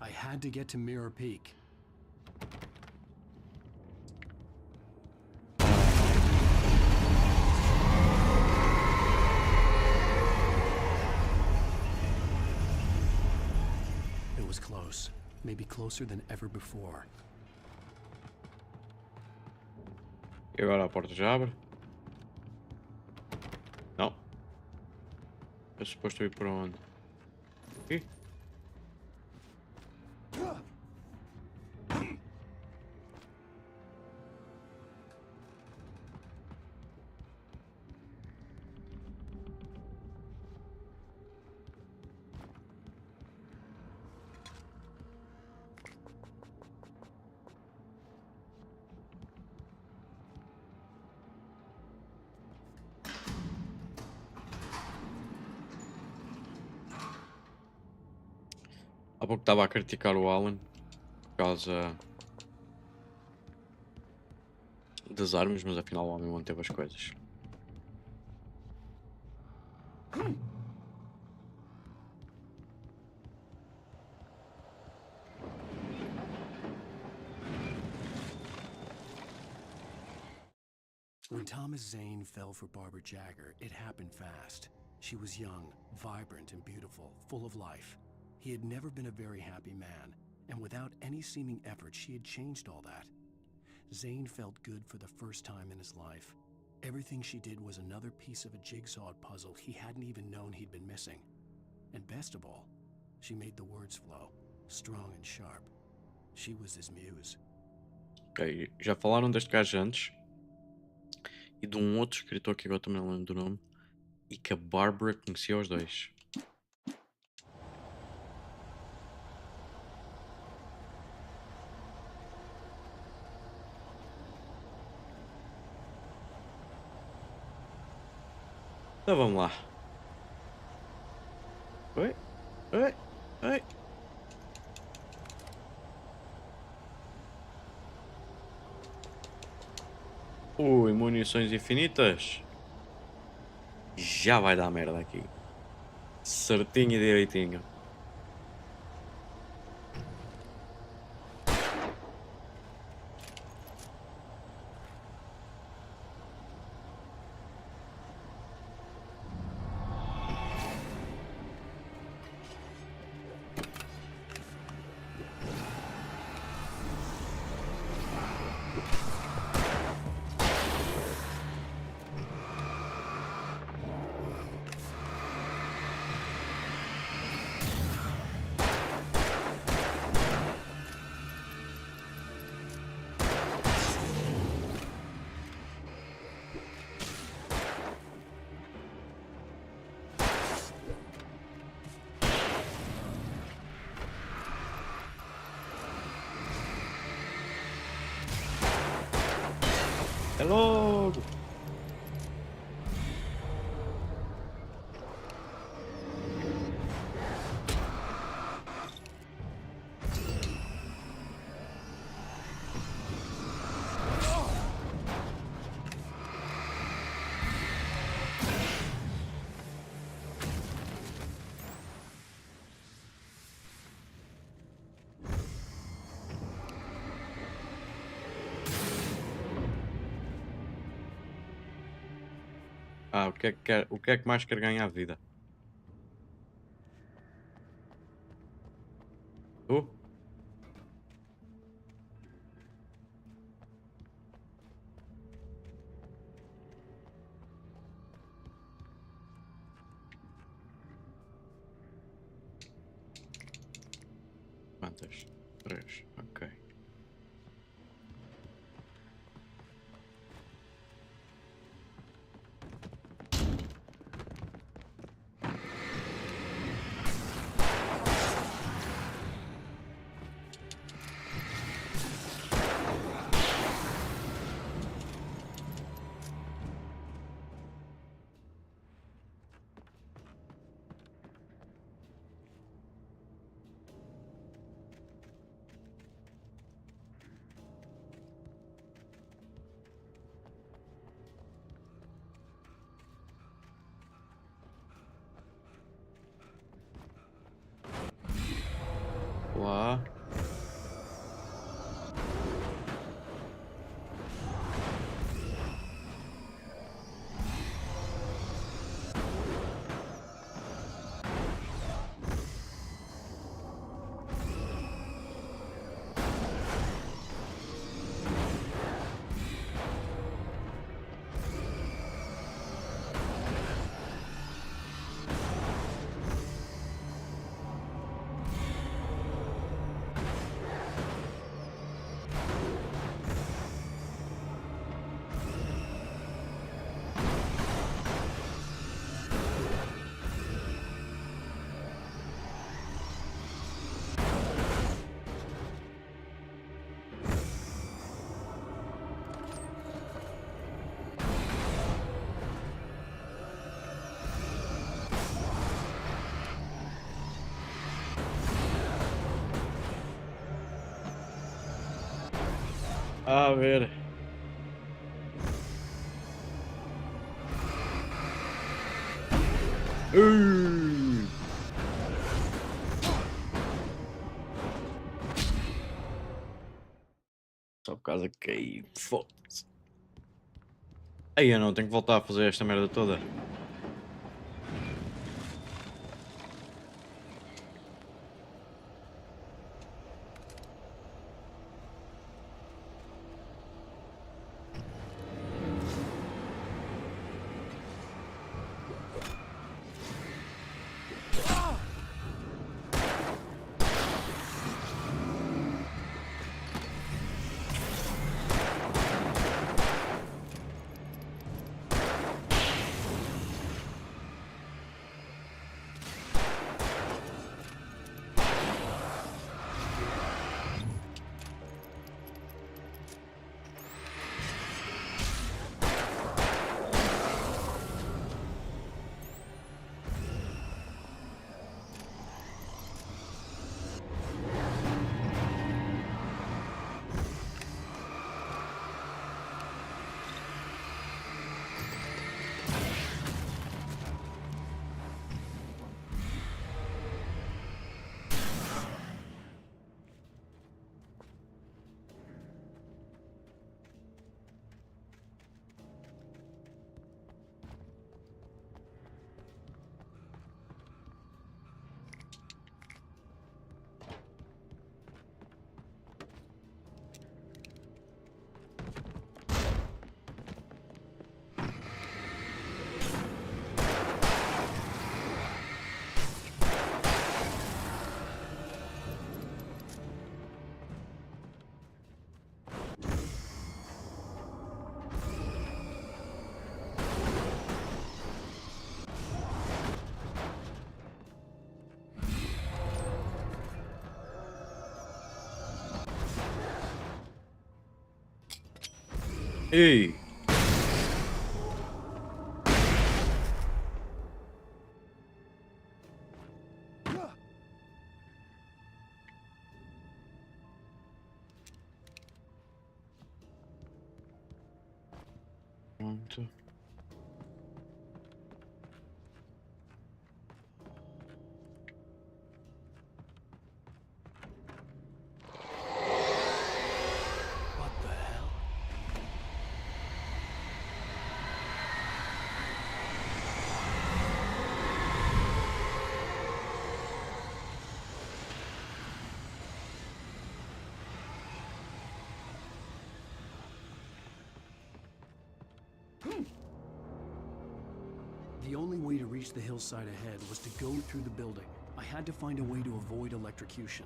[SPEAKER 4] I had to get to Mirror Peak. It was close. Maybe closer than ever before.
[SPEAKER 1] e agora a porta já abre? Não. É suposto ir por onde? Aqui? Há pouco estava a criticar o Alan por causa das armas, mas afinal o homem manteve as coisas.
[SPEAKER 4] When Thomas Zane fell for Barbara Jagger, it happened fast. She was young, vibrant, and beautiful, full of life. He had never been a very happy man, and without any seeming effort, she had changed all that. Zane felt good for the first time in his life. Everything she did was another piece of a jigsaw puzzle he hadn't even known he'd been missing. And best of all, she made the words flow, strong and sharp. She was his muse.
[SPEAKER 1] Ok, já falaram deste gajo antes e de um outro escritor que agora também não lembro do nome e que a Barbara conhecia os dois. Então vamos lá. Oi? Oi? Oi? Ui, munições infinitas. Já vai dar merda aqui. Certinho e direitinho. É logo! Ah, o que é que mais quer ganhar a vida? Tu? Quantas? 3. mais. Ok. Lá. A ver. Só por causa que caí. Foda-se. Aí eu não tenho que voltar a fazer esta merda toda. Ei! Pronto.
[SPEAKER 4] The only way to reach the hillside ahead was to go through the building. I had to find a way to avoid electrocution.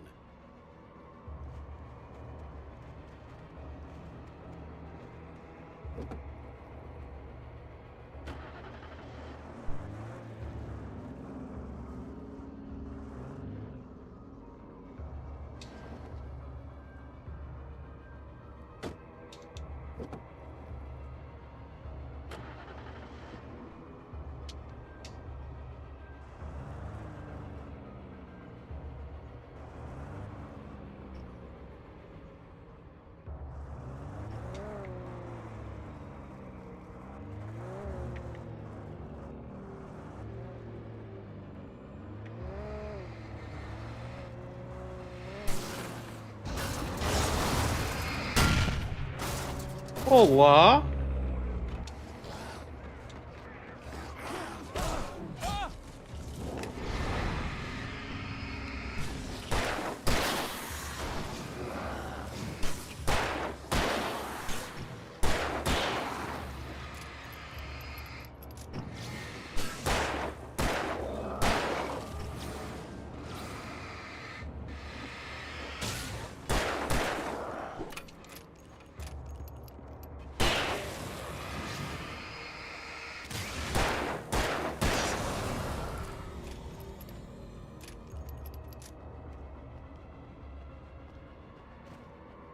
[SPEAKER 1] Olá!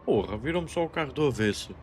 [SPEAKER 1] Porra, viram-me só o carro do avesso.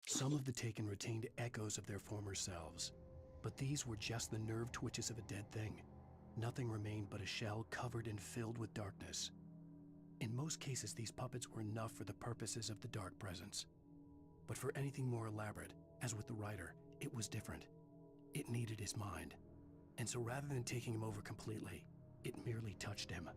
[SPEAKER 4] Some of the taken retained echoes of their former selves, but these were just the nerve twitches of a dead thing. Nothing remained but a shell covered and filled with darkness. In most cases, these puppets were enough for the purposes of the dark presence. But for anything more elaborate, as with the writer, it was different. It needed his mind. And so rather than taking him over completely, it merely touched him.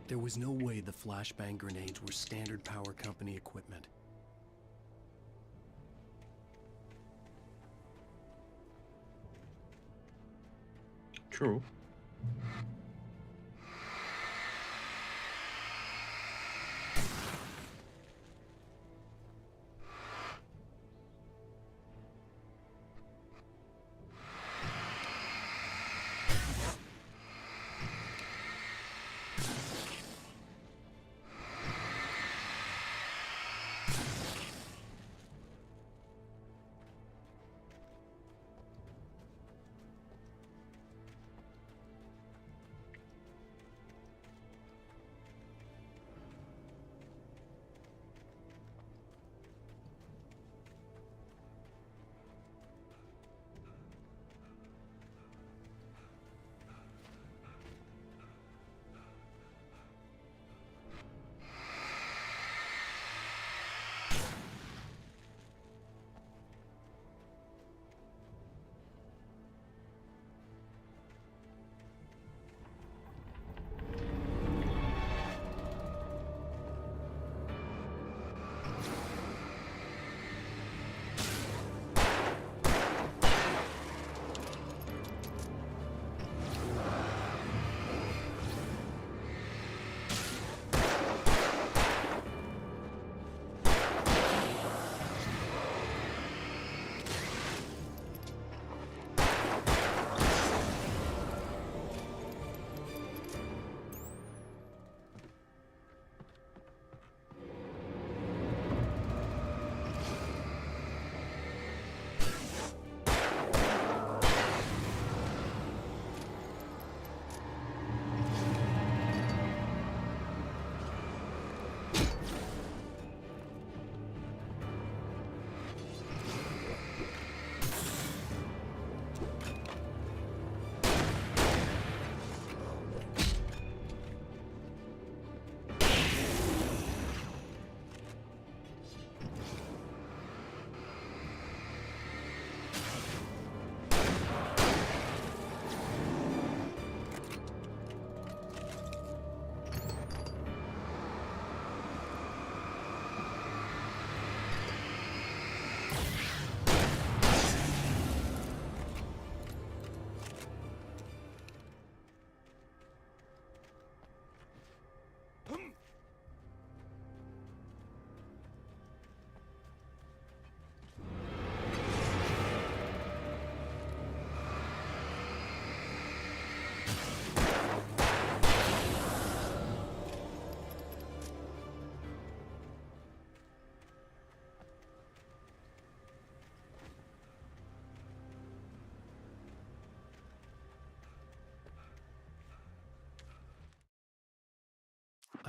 [SPEAKER 4] There was no way the flashbang grenades were standard power company equipment.
[SPEAKER 1] True.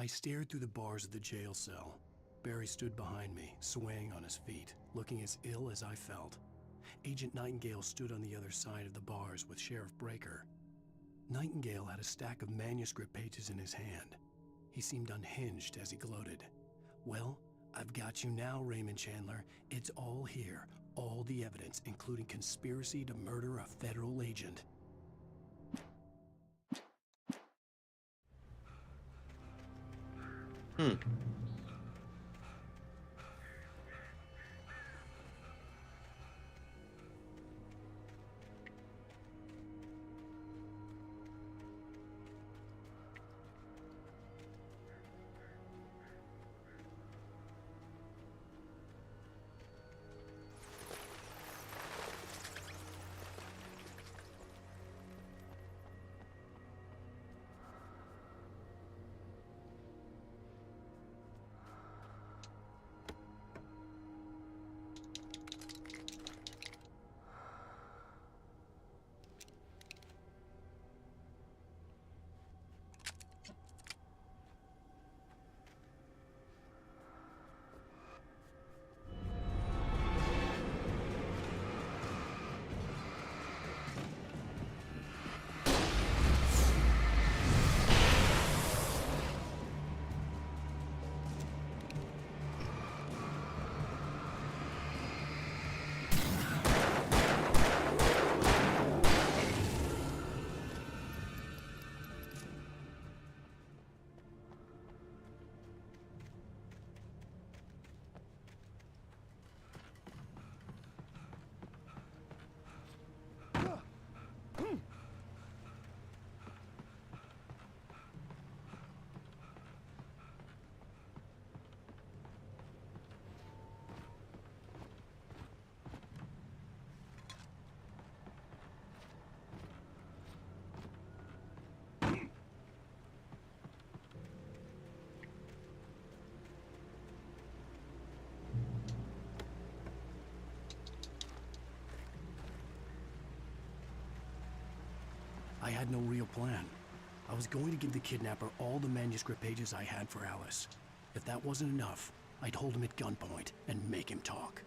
[SPEAKER 1] I stared through the bars of the jail cell. Barry stood behind me, swaying on his feet, looking as ill as I felt. Agent Nightingale stood on the other side of the bars with Sheriff Breaker.
[SPEAKER 4] Nightingale had a stack of manuscript pages in his hand. He seemed unhinged as he gloated. Well, I've got you now, Raymond Chandler. It's all here. All the evidence, including conspiracy to murder a federal agent. I had no real plan. I was going to give the kidnapper all the manuscript pages I had for Alice. If that wasn't enough, I'd hold him at gunpoint and make him talk.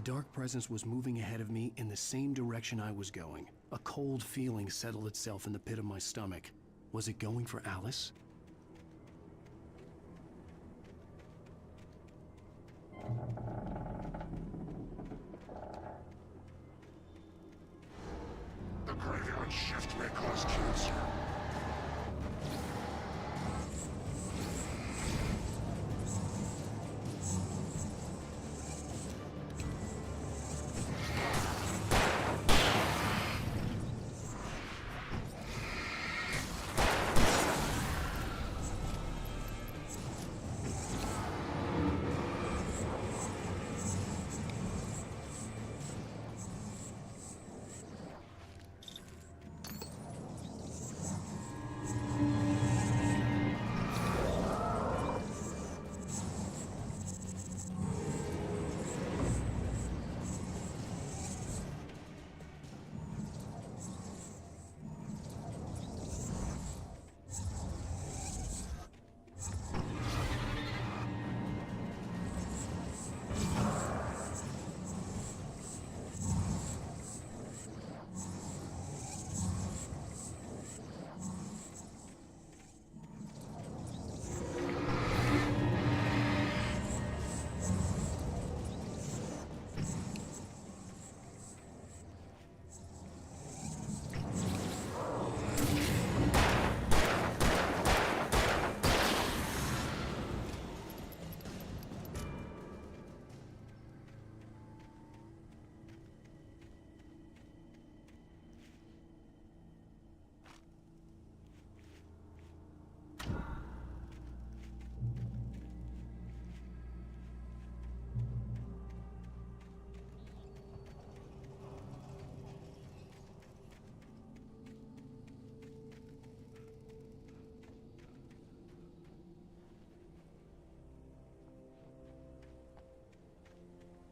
[SPEAKER 4] dark presence was moving ahead of me in the same direction I was going. A cold feeling settled itself in the pit of my stomach. Was it going for Alice?
[SPEAKER 14] The graveyard shift may cause cancer.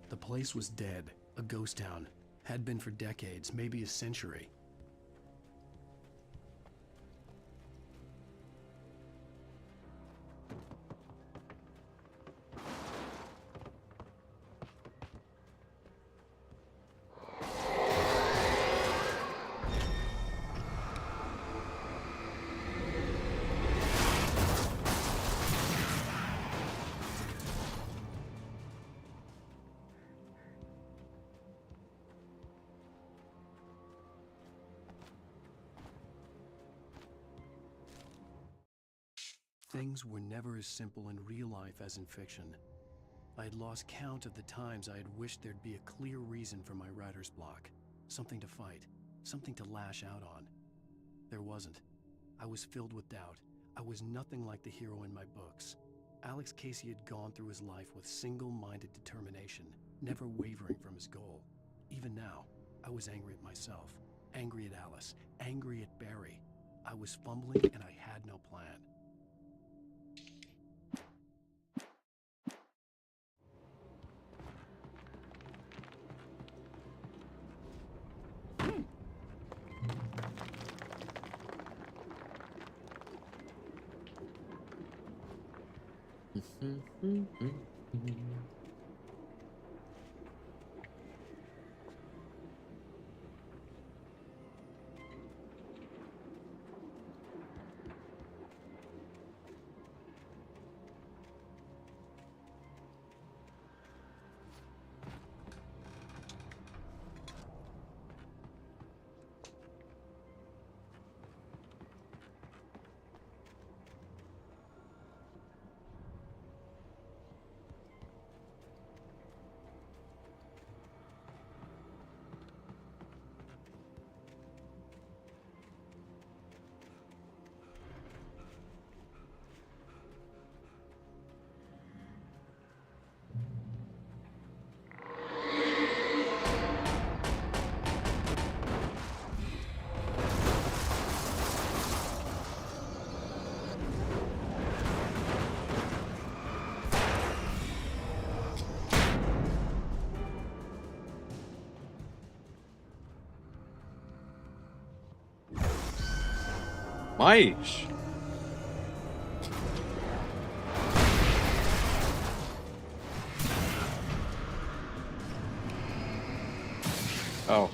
[SPEAKER 4] The place was dead, a ghost town. Had been for decades, maybe a century. Things were never as simple in real life as in fiction. I had lost count of the times I had wished there'd be a clear reason for my writer's block. Something to fight, something to lash out on. There wasn't. I was filled with doubt. I was nothing like the hero in my books. Alex Casey had gone through his life with single-minded determination, never wavering from his goal. Even now, I was angry at myself, angry at Alice, angry at Barry. I was fumbling and I had no plan.
[SPEAKER 1] Mais? Oh.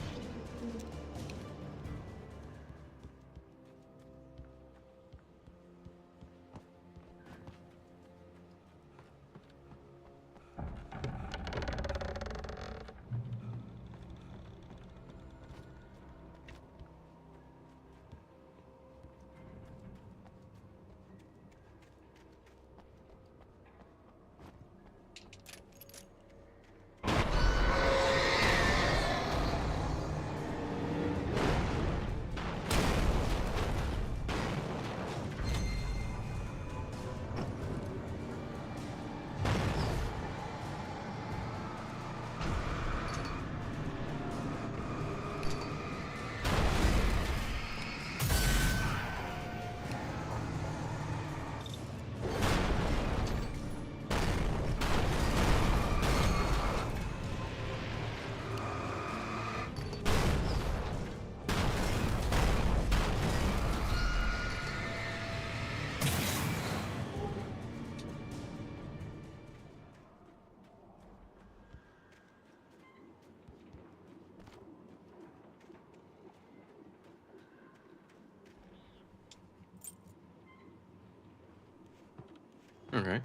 [SPEAKER 1] Okay.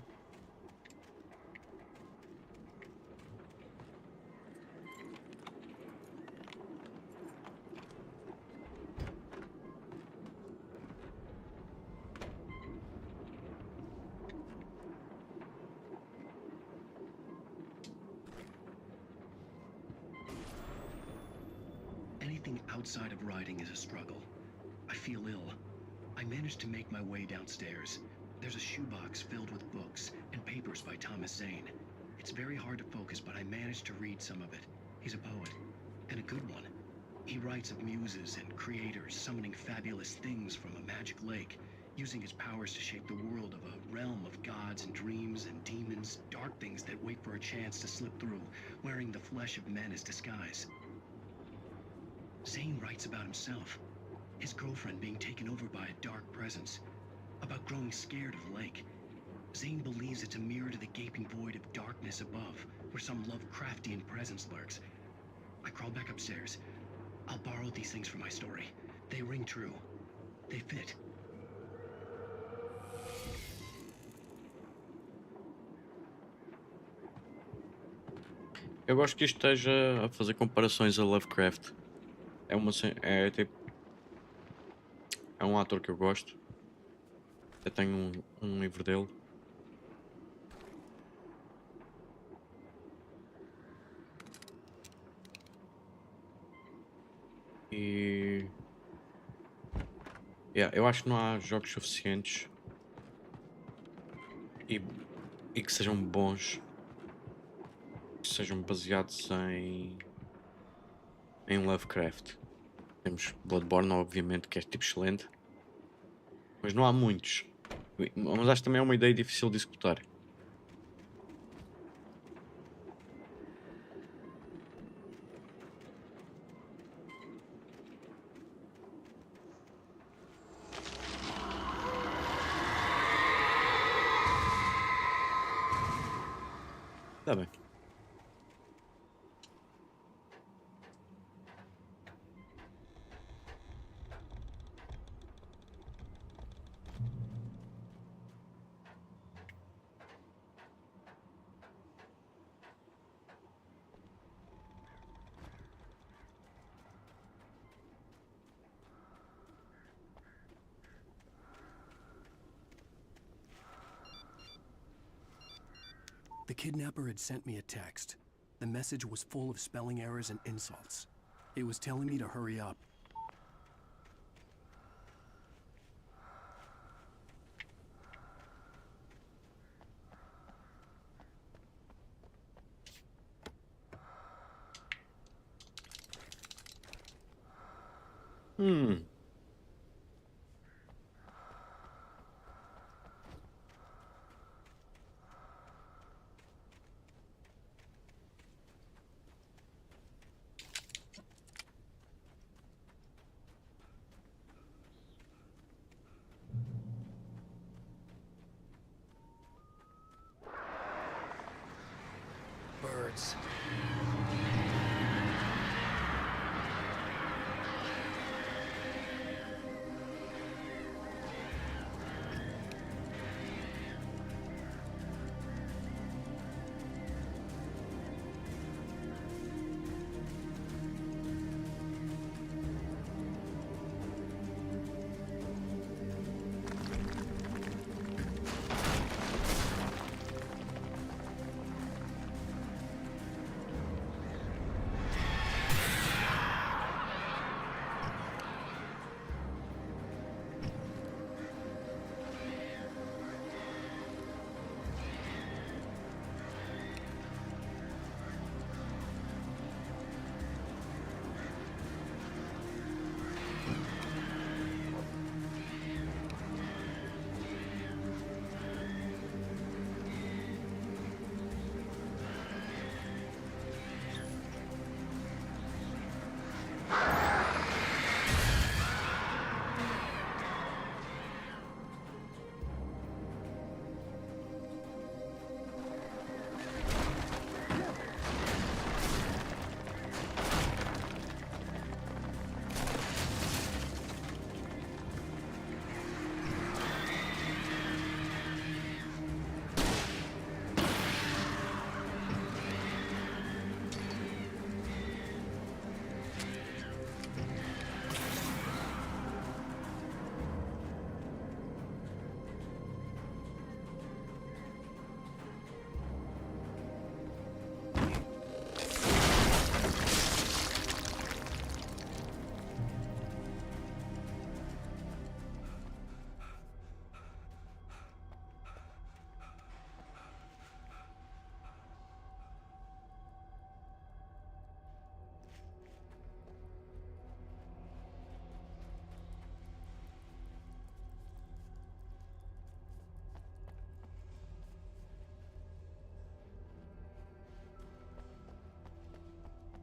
[SPEAKER 4] Anything outside of writing is a struggle. I feel ill. I managed to make my way downstairs. There's a shoebox filled with books and papers by Thomas Zane. It's very hard to focus, but I managed to read some of it. He's a poet, and a good one. He writes of muses and creators summoning fabulous things from a magic lake, using his powers to shape the world of a realm of gods and dreams and demons, dark things that wait for a chance to slip through, wearing the flesh of men as disguise. Zane writes about himself, his girlfriend being taken over by a dark presence, about growing scared of the lake. Zane believes it's a mirror to the gaping void of darkness above, where some Lovecraftian presence lurks. I crawl back upstairs. I'll borrow these things for my story. They ring true. They fit.
[SPEAKER 1] Eu gosto que isto esteja a fazer comparações a Lovecraft. É tipo. É um ator que eu gosto. Eu tenho um livro dele. E. Yeah, eu acho que não há jogos suficientes e que sejam bons, que sejam baseados em Lovecraft. Temos Bloodborne, obviamente, que é tipo excelente, mas não há muitos. Mas acho que também é uma ideia difícil de executar. Tá bem.
[SPEAKER 4] The kidnapper had sent me a text. The message was full of spelling errors and insults. It was telling me to hurry up.
[SPEAKER 5] Birds.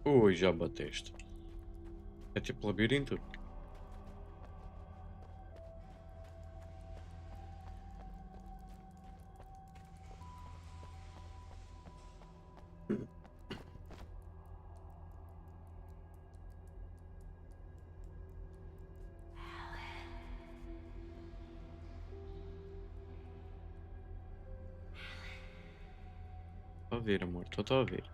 [SPEAKER 1] Ui, já bateste. É tipo labirinto. Estou a ouvir, amor. Estou a ouvir.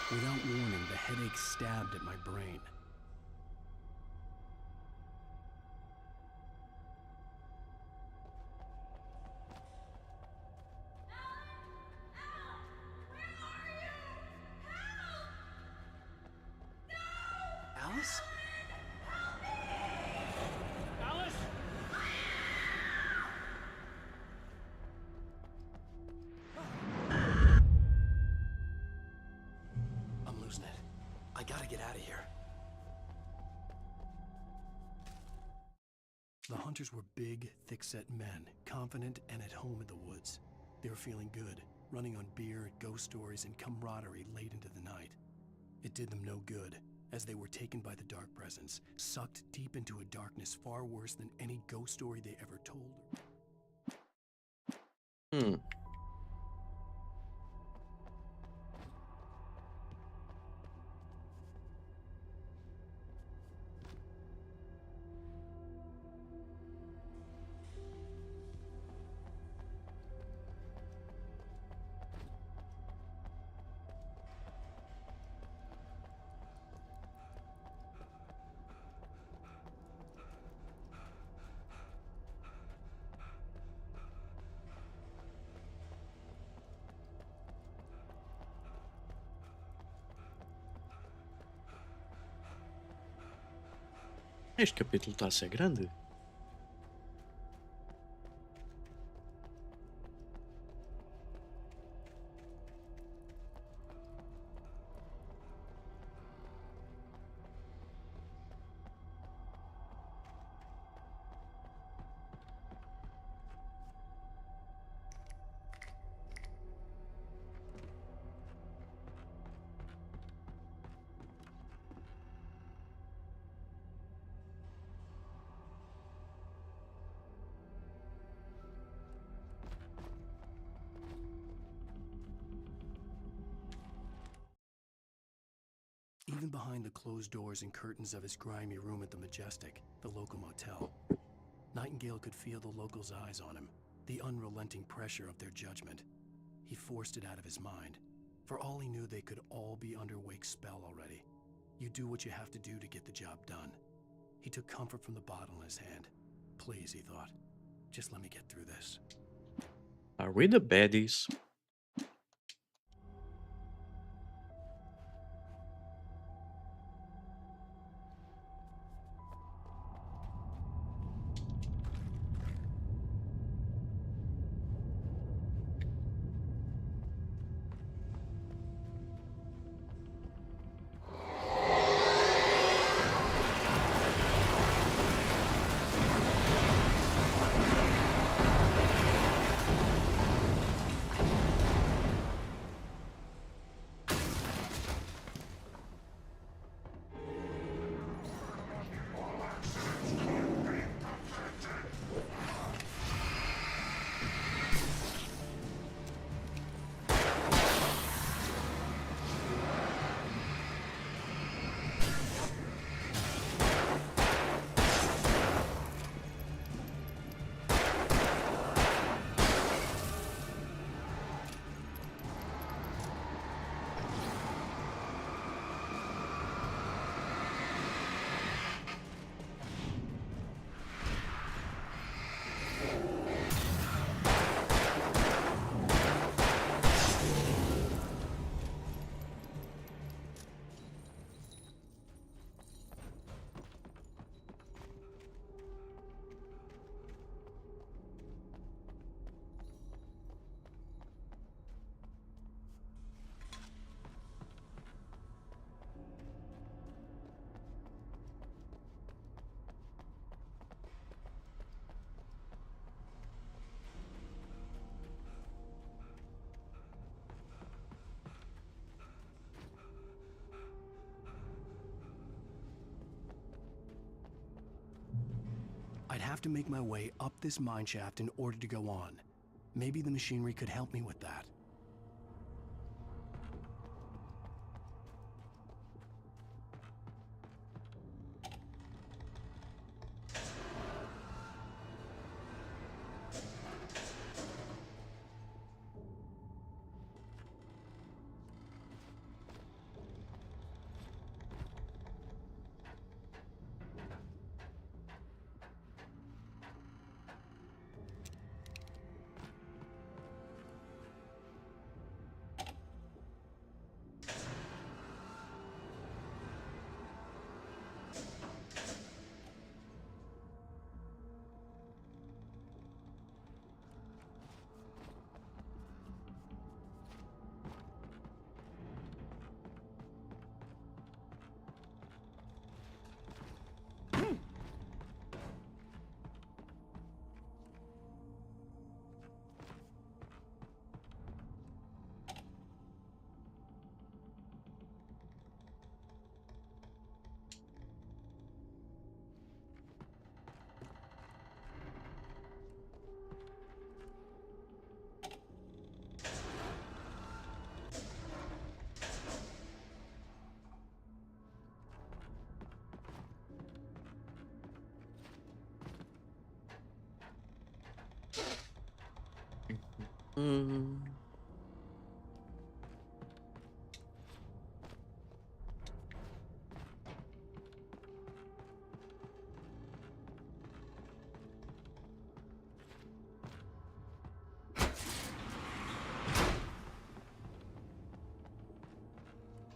[SPEAKER 4] Without warning, the headache stabbed at my brain. Alice?
[SPEAKER 9] Alice?
[SPEAKER 4] I'm losing it. I gotta get out of here. The hunters were big, thick-set men, confident and at home in the woods. They were feeling good, running on beer, ghost stories, and camaraderie late into the night. It did them no good, as they were taken by the dark presence, sucked deep into a darkness far worse than any ghost story they ever told.
[SPEAKER 1] Este capítulo está a ser grande.
[SPEAKER 4] Even behind the closed doors and curtains of his grimy room at the Majestic, the local motel, Nightingale could feel the locals' eyes on him, the unrelenting pressure of their judgment. He forced it out of his mind. For all he knew, they could all be under Wake's spell already. You do what you have to do to get the job done. He took comfort from the bottle in his hand. Please, he thought, just let me get through this.
[SPEAKER 1] Are we the baddies?
[SPEAKER 4] have to make my way up this mine shaft in order to go on. Maybe the machinery could help me with that.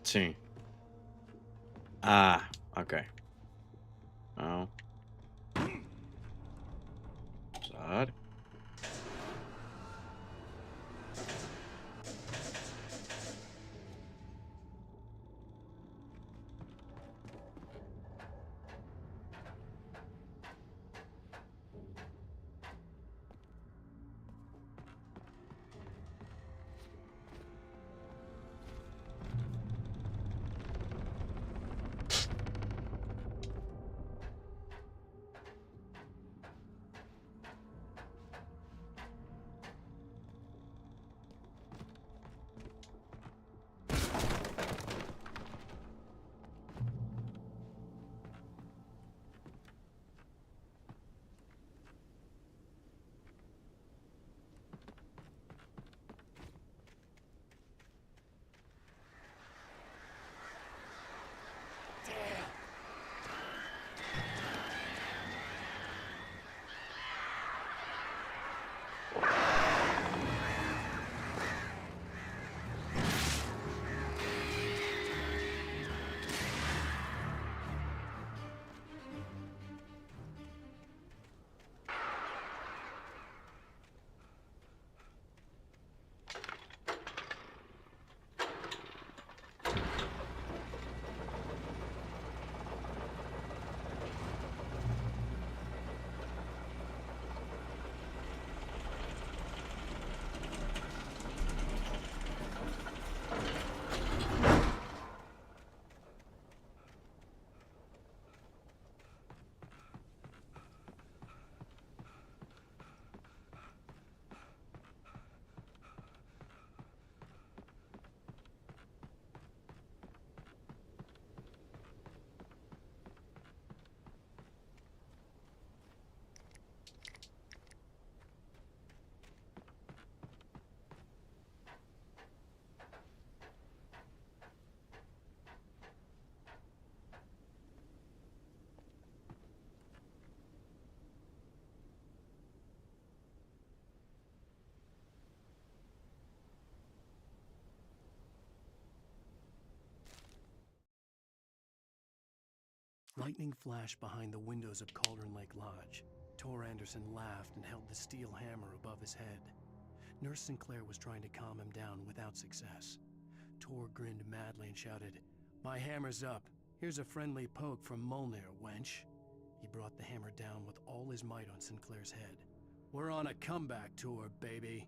[SPEAKER 1] Sim. Ah, ok. Não. Usar.
[SPEAKER 4] Lightning flashed behind the windows of Cauldron Lake Lodge. Tor Anderson laughed and held the steel hammer above his head. Nurse Sinclair was trying to calm him down without success. Tor grinned madly and shouted, "My hammer's up. Here's a friendly poke from Molnir, wench." He brought the hammer down with all his might on Sinclair's head. "We're on a comeback tour, baby."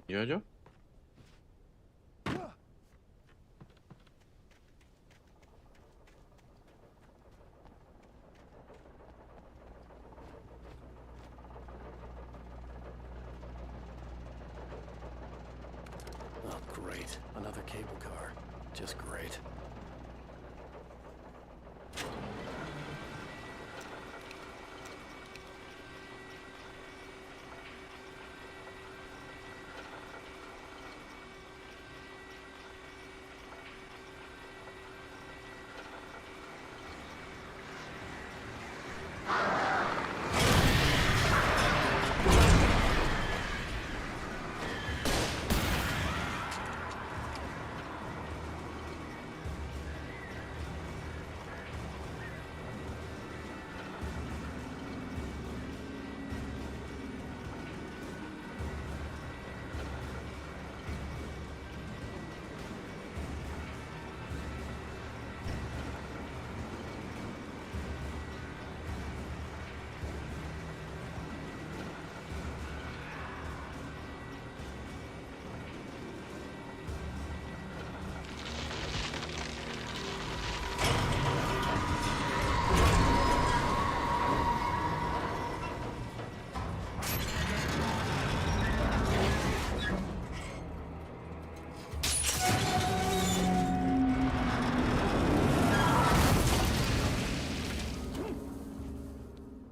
[SPEAKER 1] Jojo?
[SPEAKER 4] Oh, great. Another cable car. Just great.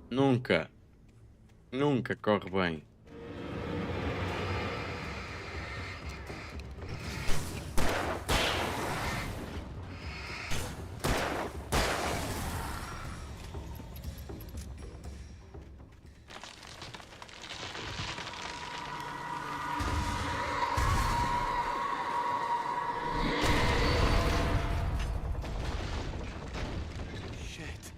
[SPEAKER 1] Nunca. Nunca corre bem.
[SPEAKER 4] Shit.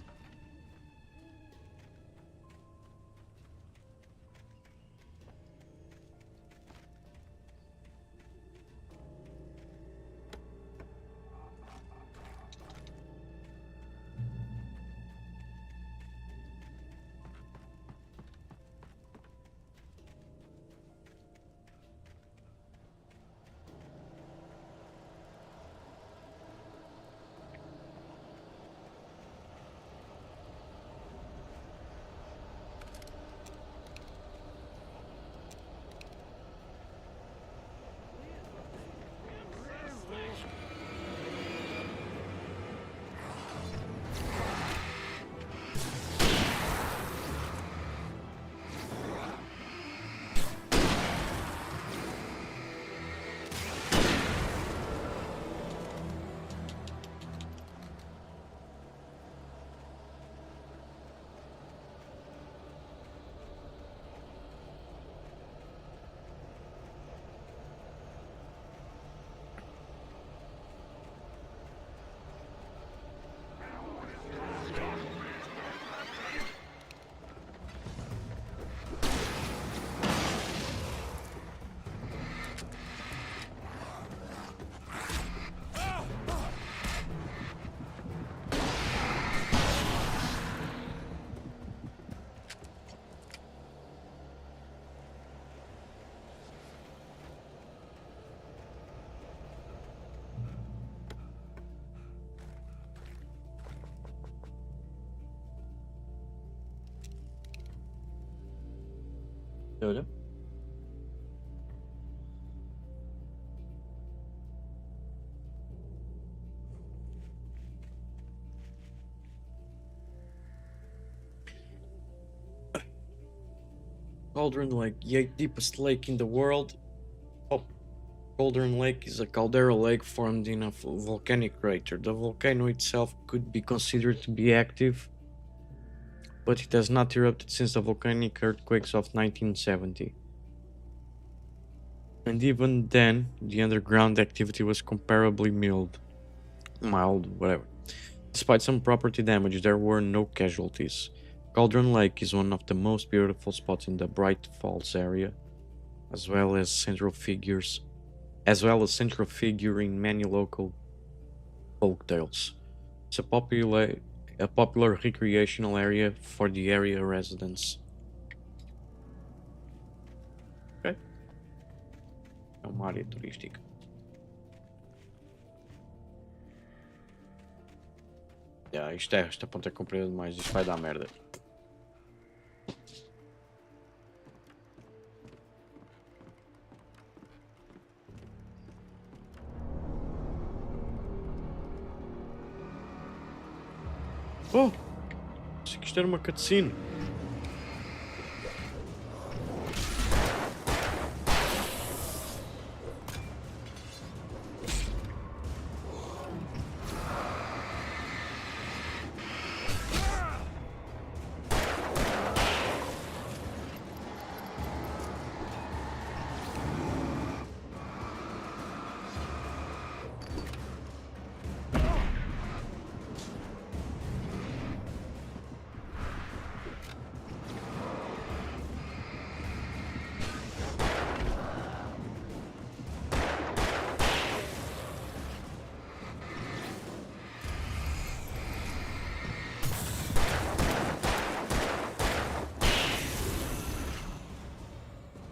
[SPEAKER 1] Olha. Cauldron Lake, the eighth deepest lake in the world. Oh, Cauldron Lake is a caldera lake formed in a volcanic crater. The volcano itself could be considered to be active, but it has not erupted since the volcanic earthquakes of 1970. And even then, the underground activity was comparably mild, whatever. Despite some property damage, there were no casualties. Cauldron Lake is one of the most beautiful spots in the Bright Falls area, as well as central figure in many local folk tales. It's a popular recreational area for the area residents. Okay. uma área turística. Esta ponta é comprida demais, isto vai dar merda. Oh! Achei que isto era uma cutscene.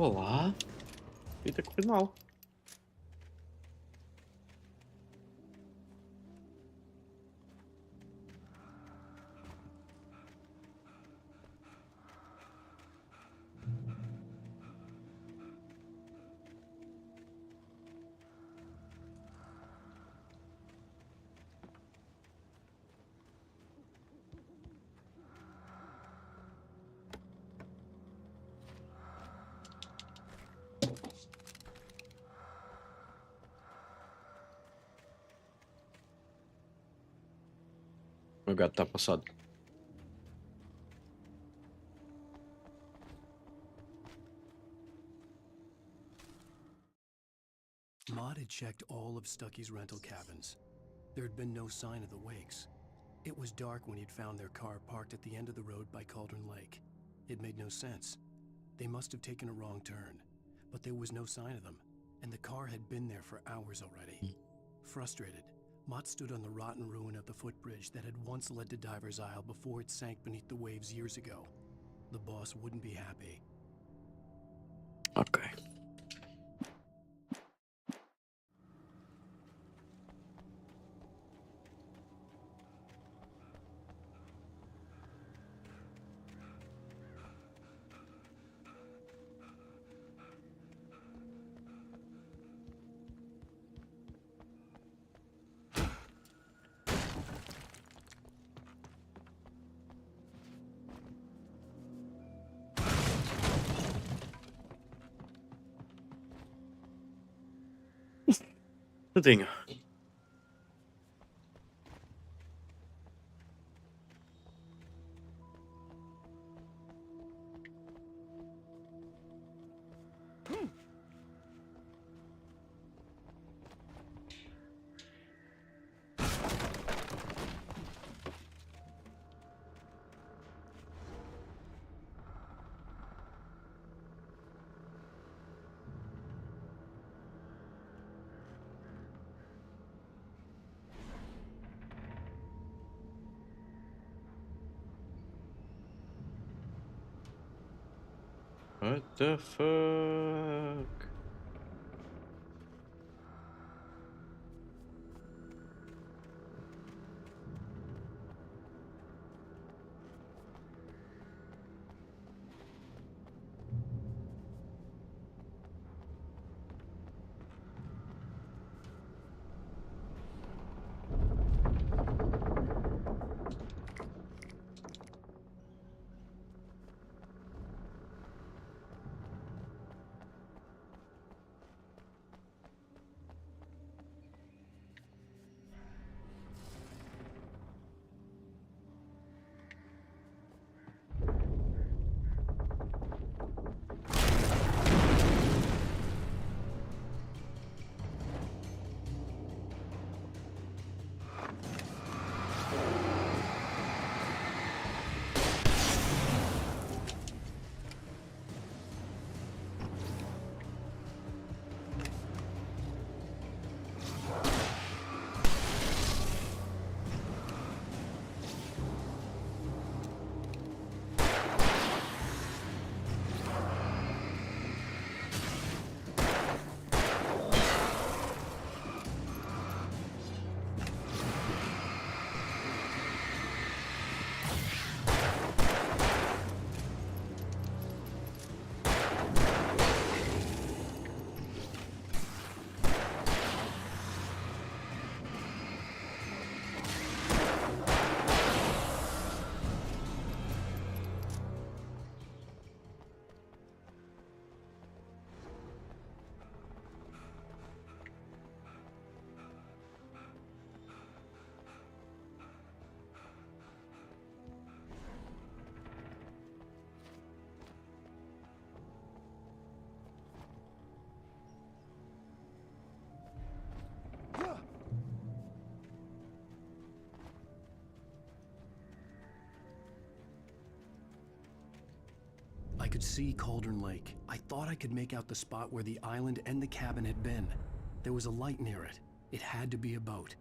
[SPEAKER 1] Olá. E ter corrido mal. Meu gato está passado.
[SPEAKER 4] Maud had checked all of Stucky's rental cabins. There had been no sign of the Wakes. It was dark when he'd found their car parked at the end of the road by Cauldron Lake. It made no sense. They must have taken a wrong turn, but there was no sign of them, and the car had been there for hours already. Frustrated, Mott stood on the rotten ruin of the footbridge that had once led to Diver's Isle before it sank beneath the waves years ago. The boss wouldn't be happy.
[SPEAKER 1] Okay. Tadinho. What the fuck?
[SPEAKER 4] could see Cauldron Lake. I thought I could make out the spot where the island and the cabin had been. There was a light near it. It had to be a boat.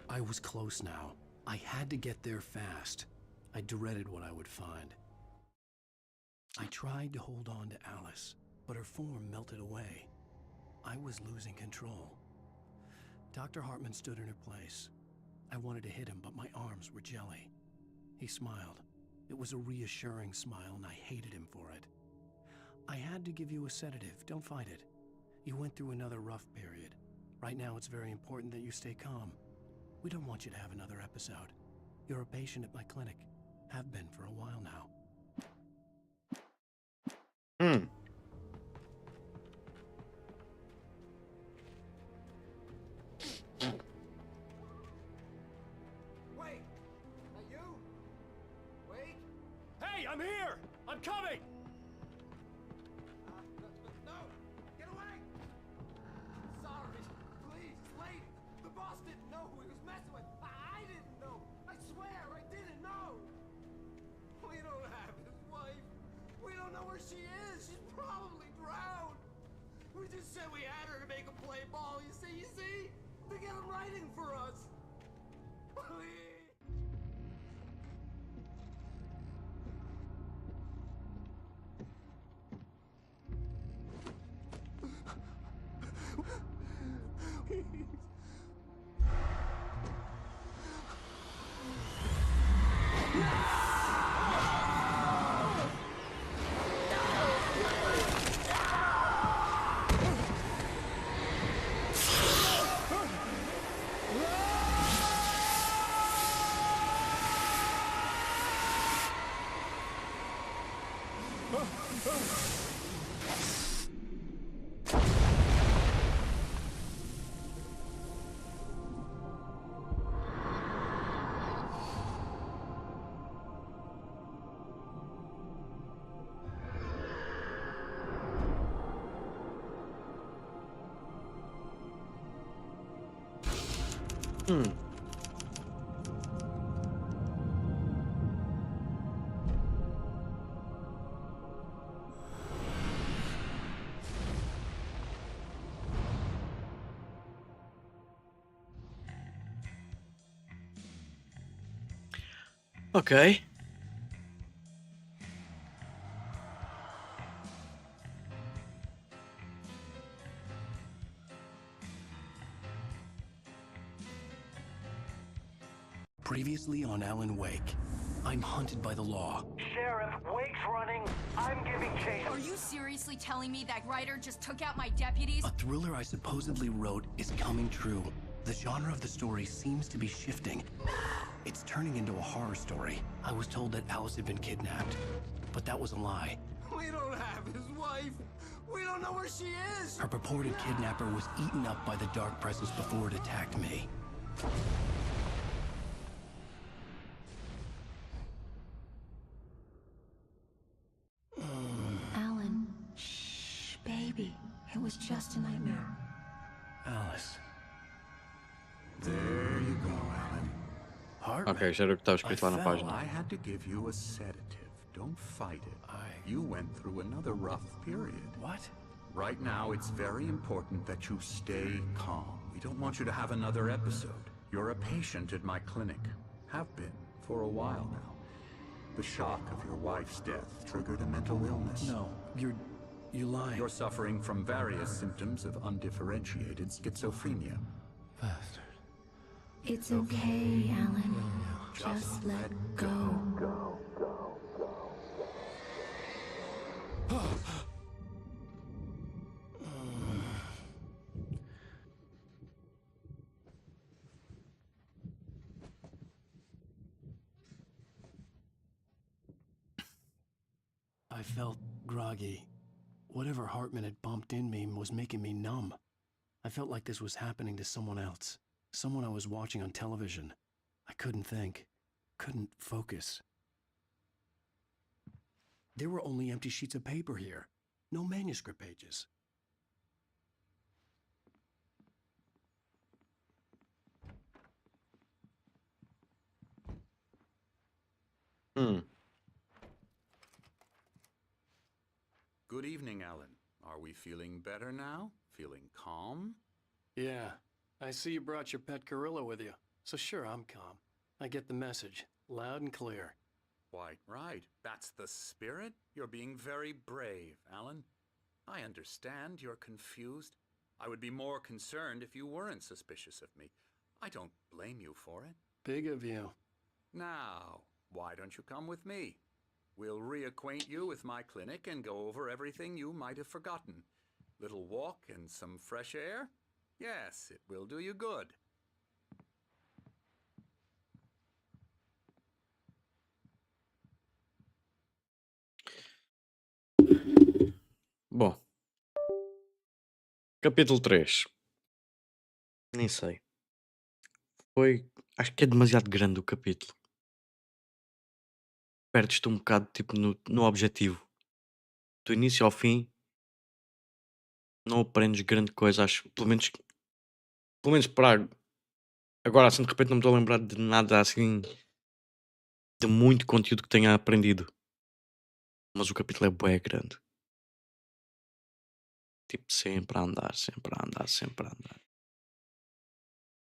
[SPEAKER 4] I was close now. I had to get there fast. I dreaded what I would find. I tried to hold on to Alice, but her form melted away. I was losing control. Dr. Hartman stood in her place. I wanted to hit him, but my arms were jelly. He smiled. It was a reassuring smile, and I hated him for it. I had to give you a sedative. Don't fight it. You went through another rough period. Right now, it's very important that you stay calm. We don't want you to have another episode. You're a patient at my clinic. Have been for a while now.
[SPEAKER 7] Wait! Are you? Wait! Hey, I'm here! I'm coming! No! Get away! Sorry. Please, lady. The boss didn't know who he was messing with. I didn't know. I swear, I didn't know. We don't have his wife. We don't know where she is. She's probably drowned. We just said we had her to make him play ball. You see? To get him writing for us. Please.
[SPEAKER 1] Okay.
[SPEAKER 4] Previously on Alan Wake, I'm hunted by the law.
[SPEAKER 5] Sheriff, Wake's running. I'm giving chase.
[SPEAKER 8] Are you seriously telling me that writer just took out my deputies?
[SPEAKER 4] A thriller I supposedly wrote is coming true. The genre of the story seems to be shifting. It's turning into a horror story. I was told that Alice had been kidnapped, but that was a lie.
[SPEAKER 7] We don't have his wife. We don't know where she is.
[SPEAKER 4] Her purported kidnapper was eaten up by the dark presence before it attacked me.
[SPEAKER 12] Alan, shh, baby. It was just a nightmare.
[SPEAKER 4] Alice.
[SPEAKER 14] There you go, Alan.
[SPEAKER 4] Hartman.
[SPEAKER 1] Ok, já era o que estava escrito lá na página.
[SPEAKER 14] I had to give you a sedative. Don't fight it. You went through another rough period.
[SPEAKER 4] What?
[SPEAKER 14] Right now, it's very important that you stay calm. We don't want you to have another episode. You're a patient at my clinic. Have been for a while now. The shock of your wife's death triggered a mental illness.
[SPEAKER 4] No, you're lying.
[SPEAKER 14] You're suffering from various symptoms of undifferentiated schizophrenia.
[SPEAKER 4] Bastard.
[SPEAKER 12] It's okay, Alan. Just let go.
[SPEAKER 4] I felt groggy. Whatever Hartman had bumped in me was making me numb. I felt like this was happening to someone else. Someone I was watching on television. I couldn't think. Couldn't focus. There were only empty sheets of paper here. No manuscript pages.
[SPEAKER 1] Hmm.
[SPEAKER 14] Good evening, Alan. Are we feeling better now? Feeling calm?
[SPEAKER 4] Yeah. I see you brought your pet gorilla with you. So sure, I'm calm. I get the message. Loud and clear.
[SPEAKER 14] Quite right. That's the spirit. You're being very brave, Alan. I understand you're confused. I would be more concerned if you weren't suspicious of me. I don't blame you for it.
[SPEAKER 4] Big of you.
[SPEAKER 14] Now, why don't you come with me? We'll reacquaint you with my clinic and go over everything you might have forgotten. Little walk and some fresh air? Yes, it will do you good.
[SPEAKER 1] Bom, capítulo 3. Nem sei. Acho que é demasiado grande o capítulo. Perdes-te um bocado tipo, no objetivo. Do início ao fim, não aprendes grande coisa. Acho, pelo menos para agora, assim, de repente, não me estou a lembrar de nada assim, de muito conteúdo que tenha aprendido. Mas o capítulo é bué grande. Tipo, sempre a andar, sempre a andar, sempre a andar.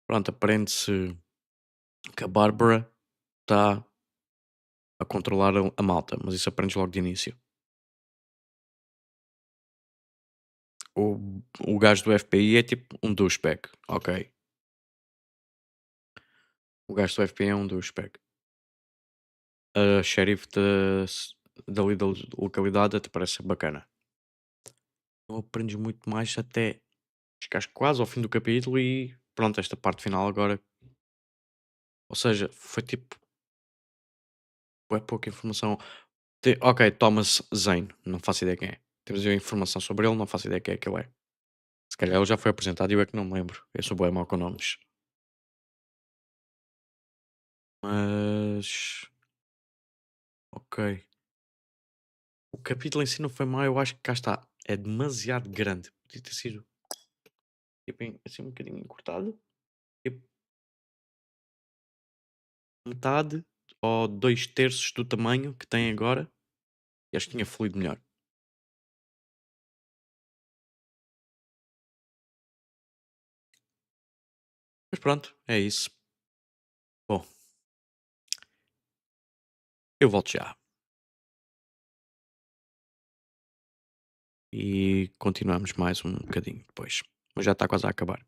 [SPEAKER 1] Pronto, aprende-se que a Bárbara está a controlar a malta, mas isso aprendes logo de início. O gajo do FBI é tipo um douchebag, ok? O gajo do FBI é um douchebag. A xerife dali da localidade até parece ser bacana. Não aprendes muito mais até chegares quase ao fim do capítulo e pronto, esta parte final agora. Ou seja, foi tipo. É pouca informação. Ok, Thomas Zane, não faço ideia quem é. Temos a informação sobre ele, não faço ideia quem é que ele é. Se calhar ele já foi apresentado e eu é que não me lembro. Eu sou bem mau com nomes. Mas. Ok. O capítulo em si não foi mau, eu acho que cá está. É demasiado grande. Podia ter sido tipo, assim um bocadinho encurtado. Tipo, metade ou 2/3 do tamanho que tem agora. E acho que tinha fluído melhor. Mas pronto, é isso. Bom, eu volto já. E continuamos mais um bocadinho depois. Mas já está quase a acabar.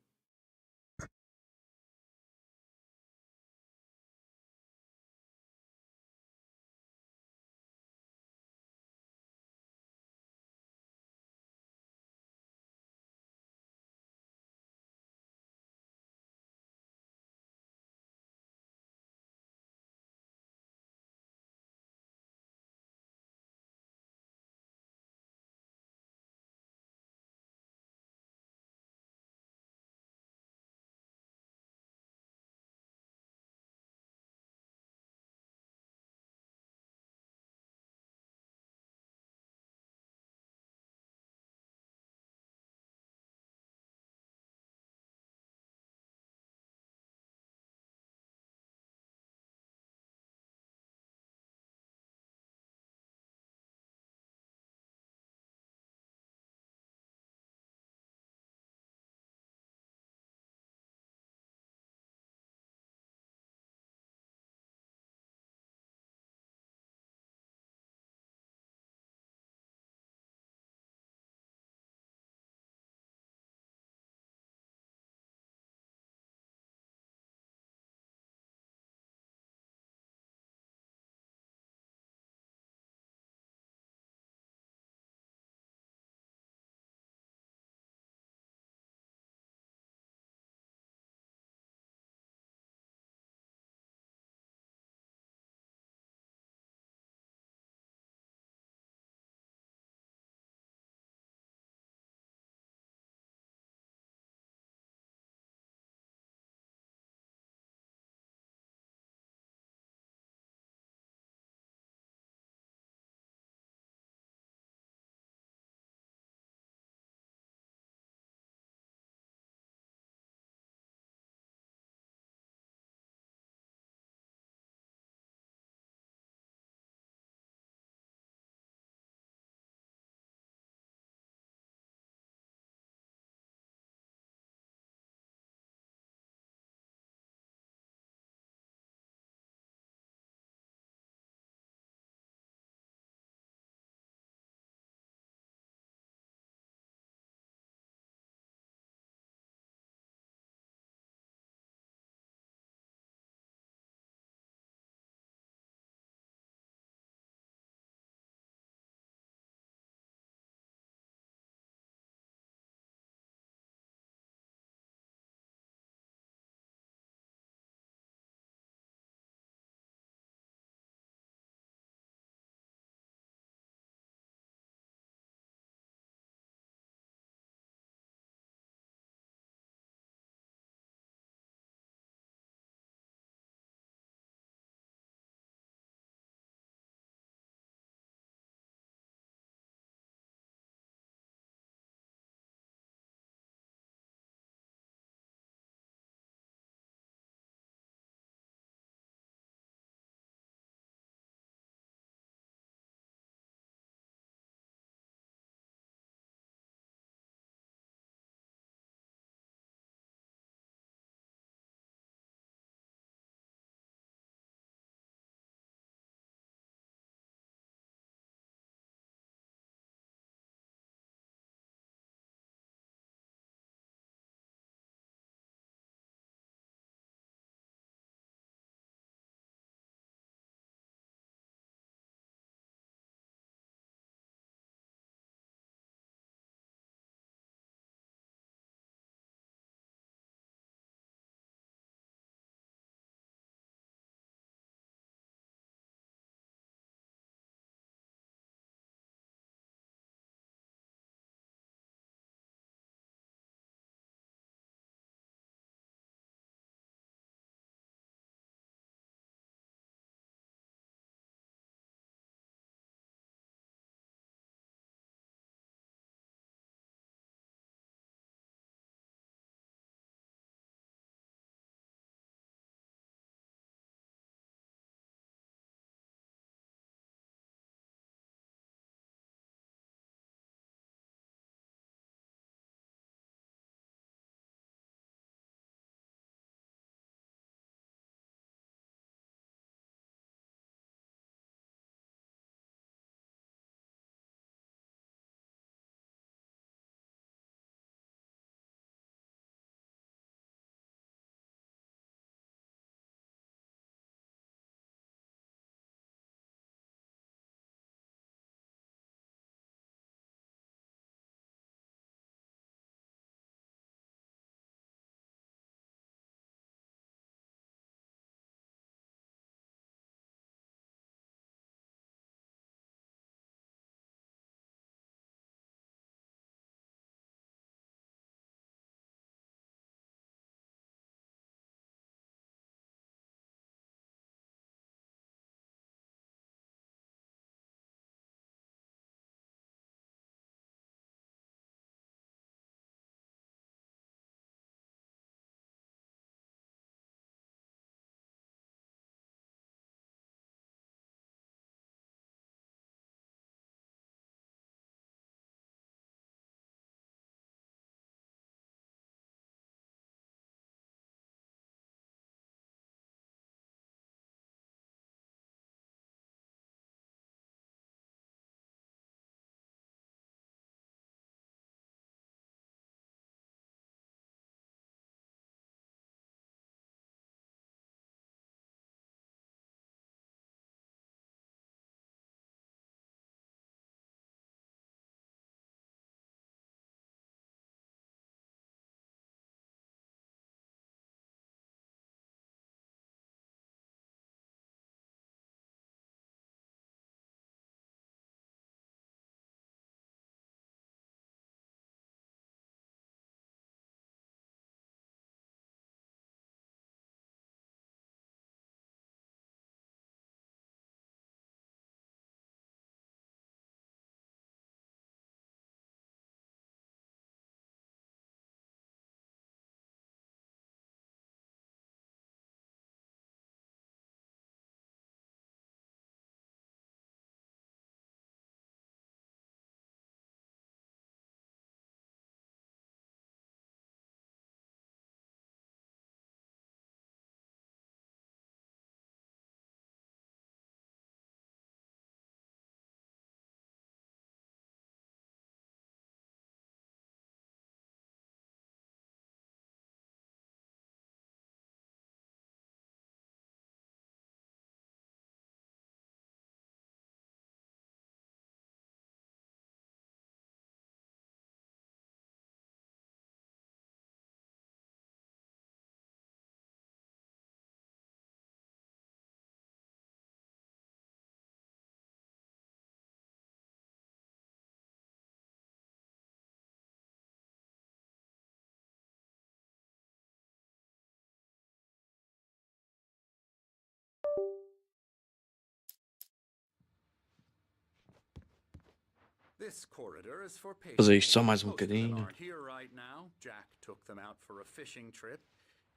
[SPEAKER 14] This corridor is for patients.
[SPEAKER 1] Fazer isto só mais
[SPEAKER 14] Most of them
[SPEAKER 1] bocadinho.
[SPEAKER 14] aren't here right now. Jack took them out for a fishing trip,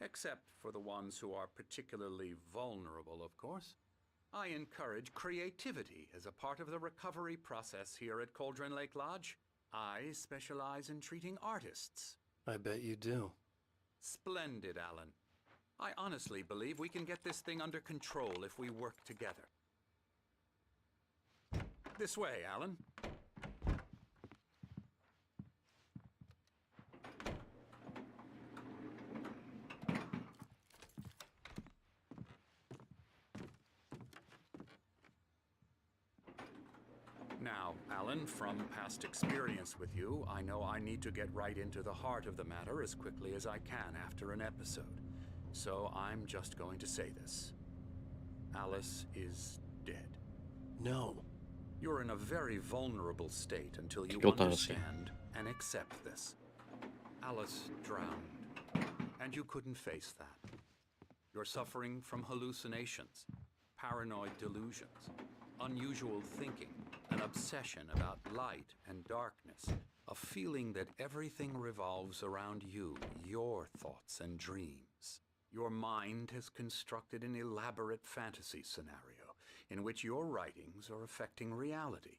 [SPEAKER 14] except for the ones who are particularly vulnerable, of course. I encourage creativity as a part of the recovery process here at Cauldron Lake Lodge. I specialize in treating artists.
[SPEAKER 4] I bet you do.
[SPEAKER 14] Splendid, Alan. I honestly believe we can get this thing under control if we work together. This way, Alan. Now, Alan, from past experience with you, I know I need to get right into the heart of the matter as quickly as I can after an episode. So I'm just going to say this. Alice is dead.
[SPEAKER 4] No.
[SPEAKER 14] You're in a very vulnerable state until you
[SPEAKER 1] Que ele tá assim?
[SPEAKER 14] understand and accept this. Alice drowned, and you couldn't face that. You're suffering from hallucinations, paranoid delusions, unusual thinking, an obsession about light and darkness, a feeling that everything revolves around you, your thoughts and dreams. Your mind has constructed an elaborate fantasy scenario in which your writings are affecting reality.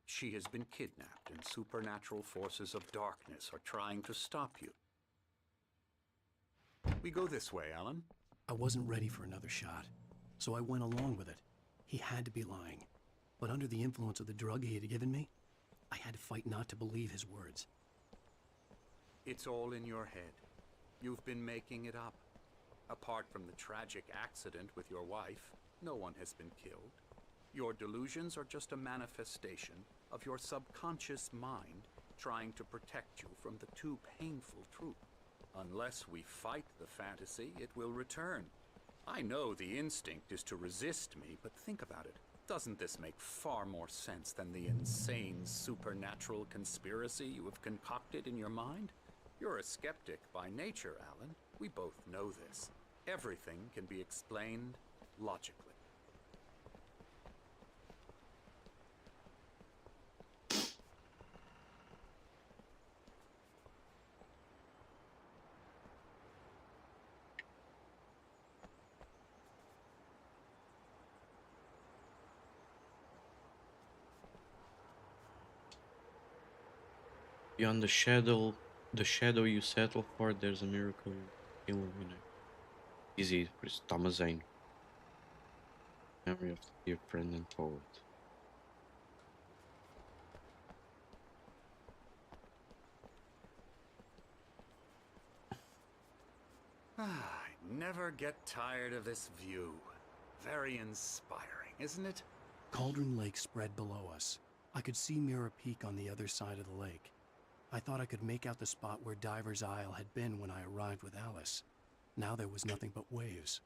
[SPEAKER 14] She has been kidnapped and supernatural forces of darkness are trying to stop you. We go this way, Alan.
[SPEAKER 4] I wasn't ready for another shot, so I went along with it. He had to be lying. But under the influence of the drug he had given me, I had to fight not to believe his words.
[SPEAKER 14] It's all in your head. You've been making it up. Apart from the tragic accident with your wife, no one has been killed. Your delusions are just a manifestation of your subconscious mind trying to protect you from the too painful truth. Unless we fight the fantasy, it will return. I know the instinct is to resist me, but think about it. Doesn't this make far more sense than the insane supernatural conspiracy you have concocted in your mind? You're a skeptic by nature, Alan. We both know this. Everything can be explained logically.
[SPEAKER 1] Beyond the shadow you settle for, there's a miracle you illuminate. Easy, por isso toma Zane. Memory of the dear friend and poet.
[SPEAKER 14] I never get tired of this view. Very inspiring, isn't it?
[SPEAKER 4] Cauldron Lake spread below us. I could see Mirror Peak on the other side of the lake. I thought I could make out the spot where Diver's Isle had been when I arrived with Alice. Now there was nothing but waves.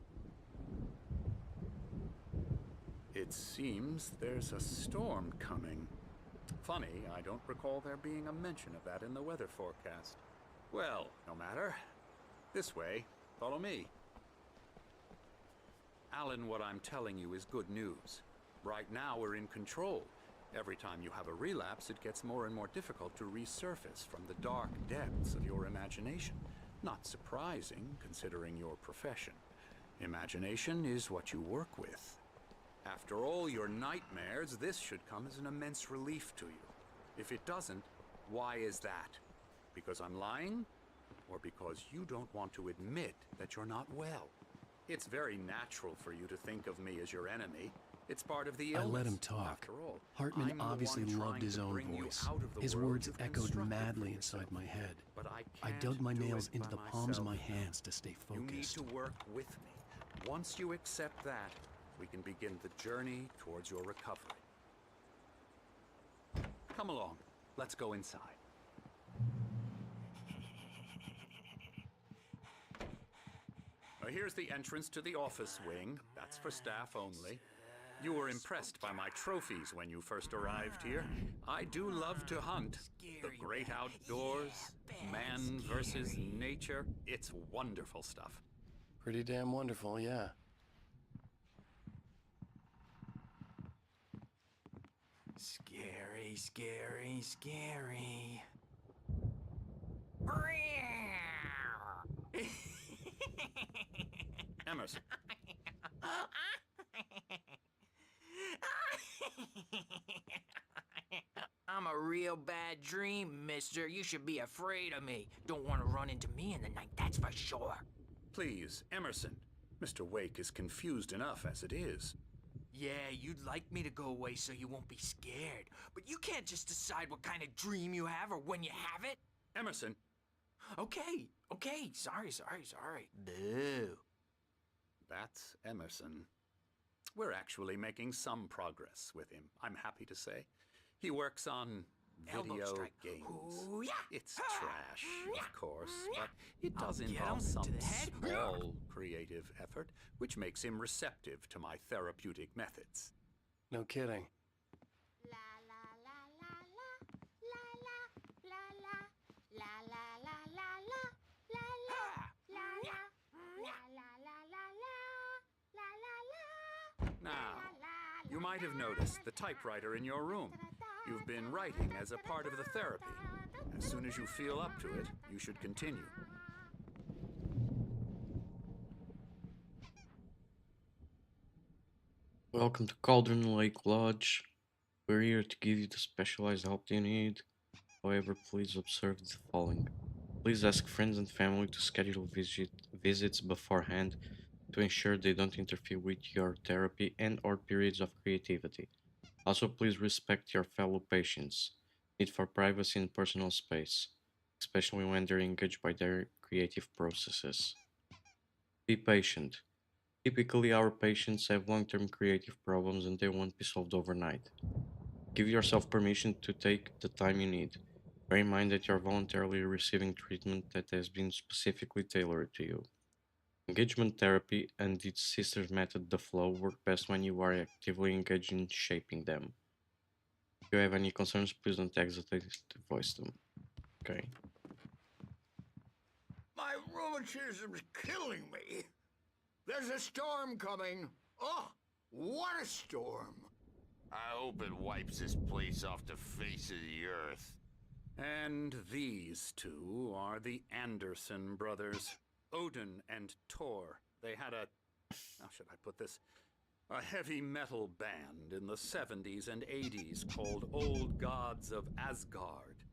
[SPEAKER 14] It seems there's a storm coming. Funny, I don't recall there being a mention of that in the weather forecast. Well, no matter. This way. Follow me. Alan, what I'm telling you is good news. Right now we're in control. Every time you have a relapse, it gets more and more difficult to resurface from the dark depths of your imagination. Not surprising, considering your profession. Imagination is what you work with. After all your nightmares, this should come as an immense relief to you. If it doesn't, why is that? Because I'm lying? Or because you don't want to admit that you're not well? It's very natural for you to think of me as your enemy. It's part of the illness.
[SPEAKER 4] I let him talk.
[SPEAKER 14] After all,
[SPEAKER 4] Hartman
[SPEAKER 14] I'm the
[SPEAKER 4] obviously
[SPEAKER 14] one
[SPEAKER 4] loved
[SPEAKER 14] trying
[SPEAKER 4] his
[SPEAKER 14] to
[SPEAKER 4] own
[SPEAKER 14] bring you
[SPEAKER 4] voice.
[SPEAKER 14] out of the
[SPEAKER 4] His
[SPEAKER 14] world
[SPEAKER 4] words
[SPEAKER 14] you've
[SPEAKER 4] echoed
[SPEAKER 14] constructed for
[SPEAKER 4] madly
[SPEAKER 14] yourself.
[SPEAKER 4] inside my head.
[SPEAKER 14] But
[SPEAKER 4] I
[SPEAKER 14] can't
[SPEAKER 4] dug my
[SPEAKER 14] do
[SPEAKER 4] nails
[SPEAKER 14] it
[SPEAKER 4] into
[SPEAKER 14] by
[SPEAKER 4] the palms of my
[SPEAKER 14] myself.
[SPEAKER 4] hands to stay
[SPEAKER 14] You need
[SPEAKER 4] focused.
[SPEAKER 14] to work with me. Once you accept that, we can begin the journey towards your recovery. Come along. Let's go inside. Here's the entrance to the office wing. That's for staff only. You were impressed by my trophies when you first arrived here. I do love to hunt. The great outdoors, man versus nature. It's wonderful stuff.
[SPEAKER 4] Pretty damn wonderful, yeah.
[SPEAKER 7] Scary, scary, scary.
[SPEAKER 14] Emerson.
[SPEAKER 5] I'm a real bad dream, mister. You should be afraid of me. Don't want to run into me in the night, that's for sure.
[SPEAKER 14] Please, Emerson. Mr. Wake is confused enough as it is.
[SPEAKER 7] Yeah, you'd like me to go away so you won't be scared. But you can't just decide what kind of dream you have or when you have it.
[SPEAKER 14] Emerson.
[SPEAKER 7] Okay. Sorry. Boo.
[SPEAKER 14] That's Emerson. We're actually making some progress with him, I'm happy to say. He works on
[SPEAKER 7] Elbow
[SPEAKER 14] video
[SPEAKER 7] strike.
[SPEAKER 14] games.
[SPEAKER 7] Ooh, yeah.
[SPEAKER 14] It's trash, of course, but it
[SPEAKER 7] I'll
[SPEAKER 14] does
[SPEAKER 7] get
[SPEAKER 14] involve
[SPEAKER 7] him
[SPEAKER 14] some
[SPEAKER 7] to the head.
[SPEAKER 14] small creative effort, which makes him receptive to my therapeutic methods.
[SPEAKER 4] No kidding.
[SPEAKER 14] Now, you might have noticed the typewriter in your room. You've been writing as a part of the therapy. As soon as you feel up to it, you should continue.
[SPEAKER 1] Welcome to Cauldron Lake Lodge. We're here to give you the specialized help you need. However, please observe the following. Please ask friends and family to schedule visits beforehand to ensure they don't interfere with your therapy and or periods of creativity. Also, please respect your fellow patients' need for privacy and personal space, especially when they're engaged by their creative processes. Be patient. Typically, our patients have long-term creative problems and they won't be solved overnight. Give yourself permission to take the time you need. Bear in mind that you're voluntarily receiving treatment that has been specifically tailored to you. Engagement therapy and its sister method, the flow, work best when you are actively engaged in shaping them. If you have any concerns, please don't hesitate to voice them. Okay.
[SPEAKER 15] My rheumatism's killing me. There's a storm coming. Oh, what a storm.
[SPEAKER 16] I hope it wipes this place off the face of the earth.
[SPEAKER 14] And these two are the Anderson brothers, Odin and Tor. They had how should I put this? A heavy metal band in the 70s and 80s called Old Gods of Asgard.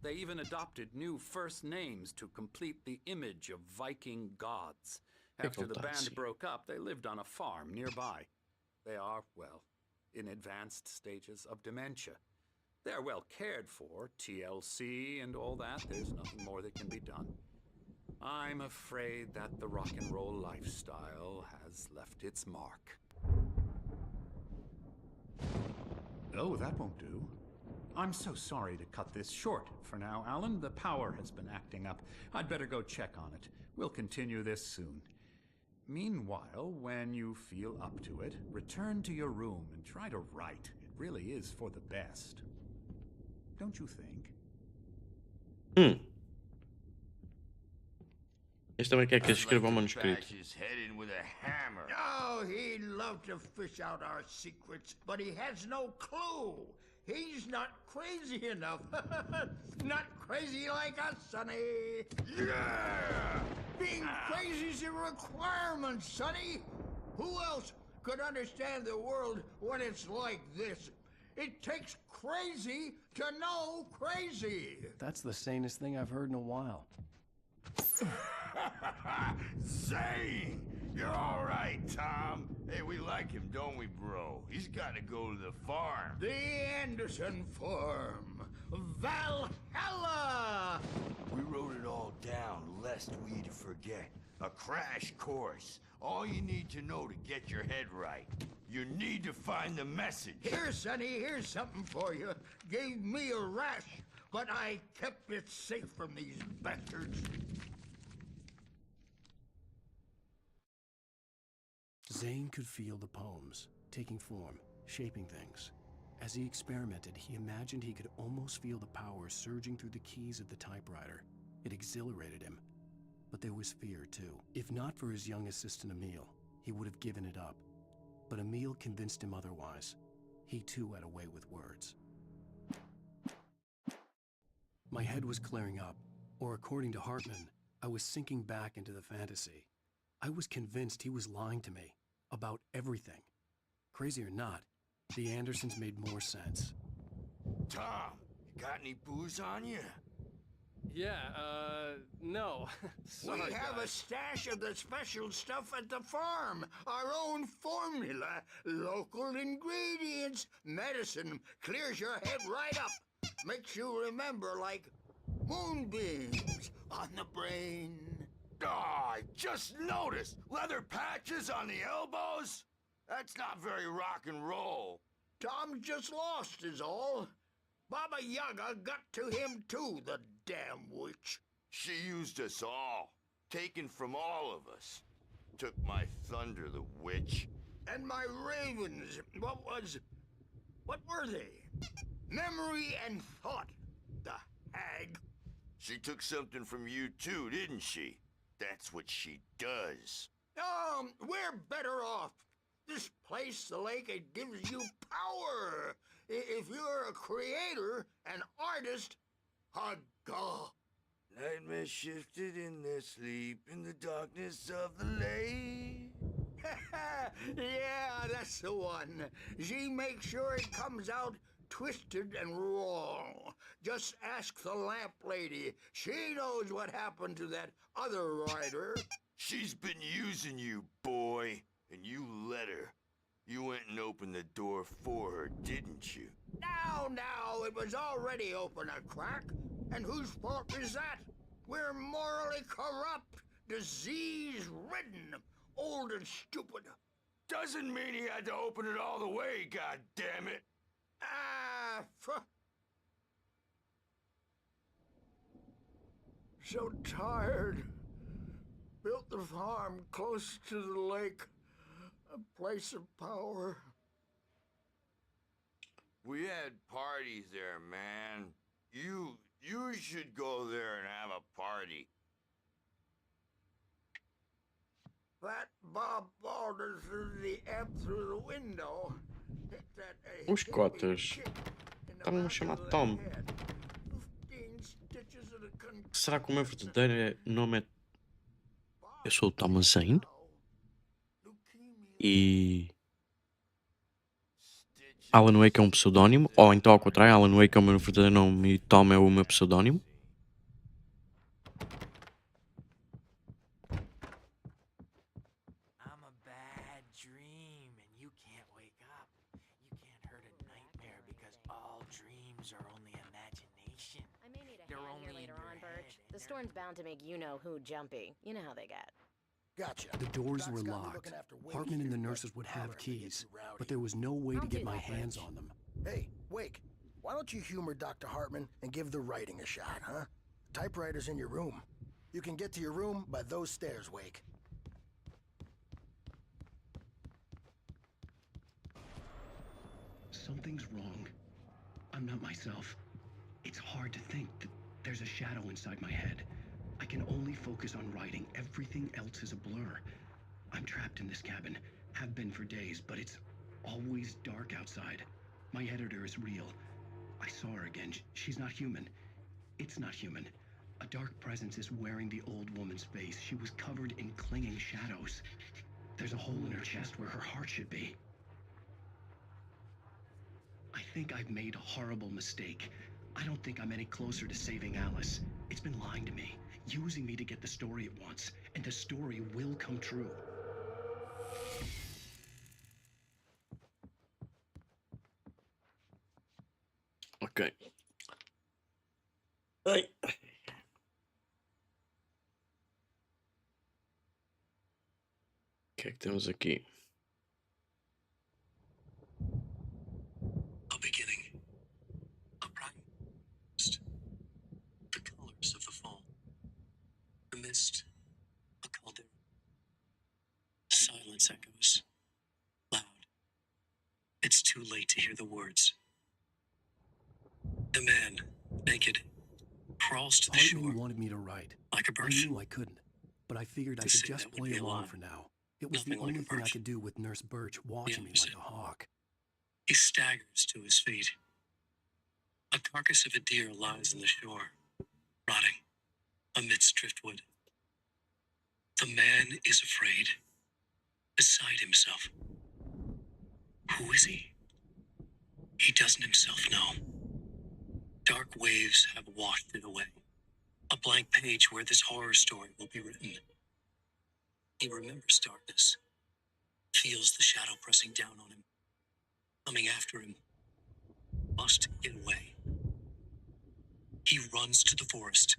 [SPEAKER 14] They even adopted new first names to complete the image of Viking gods. After the band broke up, they lived on a farm nearby. They are, well, in advanced stages of dementia. They're well cared for, TLC and all that. There's nothing more that can be done. I'm afraid that the rock and roll lifestyle has left its mark. Oh, that won't do. I'm so sorry to cut this short for now, Alan. The power has been acting up. I'd better go check on it. We'll continue this soon. Meanwhile, when you feel up to it, return to your room and try to write. It really is for the best. Don't you think?
[SPEAKER 1] Este também quer que escreva um manuscrito.
[SPEAKER 16] Bash his head in with a hammer.
[SPEAKER 15] Oh, he'd love to fish out our secrets, but he has no clue. He's not crazy enough. Not crazy like us, Sonny.
[SPEAKER 16] Yeah!
[SPEAKER 15] Being crazy's a requirement, Sonny. Who else could understand the world when it's like this? It takes crazy to know crazy.
[SPEAKER 4] That's the sanest thing I've heard in a while.
[SPEAKER 16] Zane! You're all right, Tom. Hey, we like him, don't we, bro? He's got to go to the farm.
[SPEAKER 15] The Anderson Farm. Valhalla!
[SPEAKER 16] We wrote it all down, lest we forget. A crash course. All you need to know to get your head right. You need to find the message.
[SPEAKER 15] Here, Sonny, here's something for you. Gave me a rash, but I kept it safe from these bastards.
[SPEAKER 4] Zane could feel the poems, taking form, shaping things. As he experimented, he imagined he could almost feel the power surging through the keys of the typewriter. It exhilarated him. But there was fear, too. If not for his young assistant Emil, he would have given it up. But Emil convinced him otherwise. he too had a way with words. My head was clearing up, or according to Hartman, I was sinking back into the fantasy. I was convinced he was lying to me about everything. Crazy or not, the Andersons made more sense.
[SPEAKER 16] Tom, got any booze on you?
[SPEAKER 9] Yeah, no. Sorry,
[SPEAKER 15] We have a
[SPEAKER 9] guys.
[SPEAKER 15] stash of the special stuff at the farm. Our own formula. Local ingredients. Medicine clears your head right up. Makes you remember like moonbeams on the brain.
[SPEAKER 16] Oh, I just noticed! Leather patches on the elbows? That's not very rock and roll.
[SPEAKER 15] Tom just lost is all. Baba Yaga got to him too, the damn witch.
[SPEAKER 16] She used us all. Taken from all of us. Took my thunder, the witch.
[SPEAKER 15] And my ravens. What were they? Memory and thought, the hag.
[SPEAKER 16] She took something from you too, didn't she? That's what she does.
[SPEAKER 15] We're better off. This place, the lake, it gives you power. If you're a creator, an artist, a god.
[SPEAKER 16] Nightmare shifted in their sleep in the darkness of the lake.
[SPEAKER 15] Yeah, that's the one. She makes sure it comes out twisted and wrong. Just ask the lamp lady. She knows what happened to that other writer.
[SPEAKER 16] She's been using you, boy, and you let her. You went and opened the door for her, didn't you?
[SPEAKER 15] Now, it was already open a crack. And whose fault is that? We're morally corrupt, disease-ridden, old and stupid.
[SPEAKER 16] Doesn't mean he had to open it all the way, goddammit.
[SPEAKER 15] So tired. Built the farm close to the lake. A place of power.
[SPEAKER 16] We had parties there, man. You should go there and have a party.
[SPEAKER 15] That Bob Balder threw the amp through the window. Hit that
[SPEAKER 1] Os cotas estavam a chamar Tom.
[SPEAKER 15] 15 stitches of the
[SPEAKER 1] Será que o meu verdadeiro nome é... Eu sou o Thomasin? E... Alan Wake é um pseudónimo? Ou então ao contrário, Alan Wake é o meu verdadeiro nome e Tom é o meu pseudónimo?
[SPEAKER 5] I'm a bad dream, and you can't wake up. You can't hurt a nightmare because all dreams are only imagination.
[SPEAKER 17] I may need a
[SPEAKER 5] They're
[SPEAKER 17] hand here
[SPEAKER 5] only in
[SPEAKER 17] later
[SPEAKER 5] your
[SPEAKER 17] on, Birch.
[SPEAKER 5] head,
[SPEAKER 17] The
[SPEAKER 5] and
[SPEAKER 17] storm's bound to make you-know-who jumpy. You know how they get.
[SPEAKER 4] Gotcha. The doors were locked. Hartman and the nurses would have keys, but there was no way to get my hands on them.
[SPEAKER 18] Hey, Wake, why don't you humor Dr. Hartman and give the writing a shot, huh? Typewriter's in your room. You can get to your room by those stairs, Wake.
[SPEAKER 4] Something's wrong. I'm not myself. It's hard to think that there's a shadow inside my head. I can only focus on writing. Everything else is a blur. I'm trapped in this cabin. Have been for days, but it's always dark outside. My editor is real. I saw her again. She's not human. It's not human. A dark presence is wearing the old woman's face. She was covered in clinging shadows. There's a hole in her chest where her heart should be. I think I've made a horrible mistake. I don't think I'm any closer to saving Alice. It's been lying to me, using me to get the story it wants, and the story will come true.
[SPEAKER 1] Ok. Ai. O que é que temos aqui?
[SPEAKER 4] A beginning. A bright mist. The colors of the fall. The mist. A caldera. Silence echoes. Loud. It's too late to hear the words. The man, naked, crawls to the shore. Hartman wanted me to write. Like a birch. I knew I couldn't, but I figured I could just play along for now. It was the only thing I could do with Nurse Birch watching me like a hawk. He staggers to his feet. A carcass of a deer lies on the shore, rotting amidst driftwood. The man is afraid, beside himself. Who is he? He doesn't himself know. Dark waves have washed it away. A blank page where this horror story will be written. He remembers darkness, feels the shadow pressing down on him, coming after him. Must get away. He runs to the forest,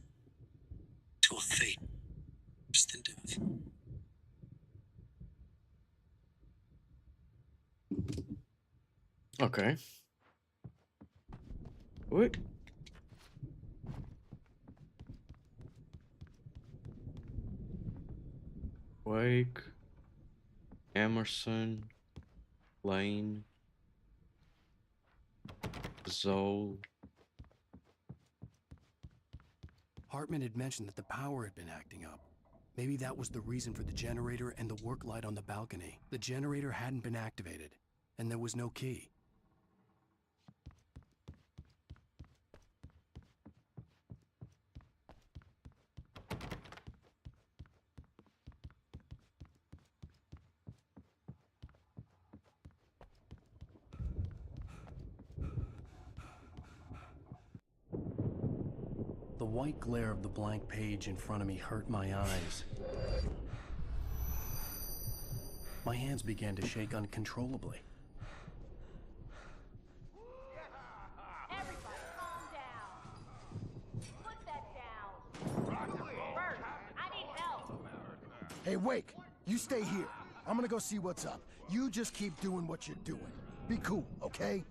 [SPEAKER 4] to a fate worse than death.
[SPEAKER 1] Okay. What? Wake, Emerson, Lane, Zoe.
[SPEAKER 4] Hartman had mentioned that the power had been acting up. Maybe that was the reason for the generator and the work light on the balcony. The generator hadn't been activated, and there was no key. The white glare of the blank page in front of me hurt my eyes. My hands began to shake uncontrollably.
[SPEAKER 2] Everybody, calm down. Put that down. Bert, I need help.
[SPEAKER 18] Hey, Wake, you stay here. I'm gonna go see what's up. You just keep doing what you're doing. Be cool, okay?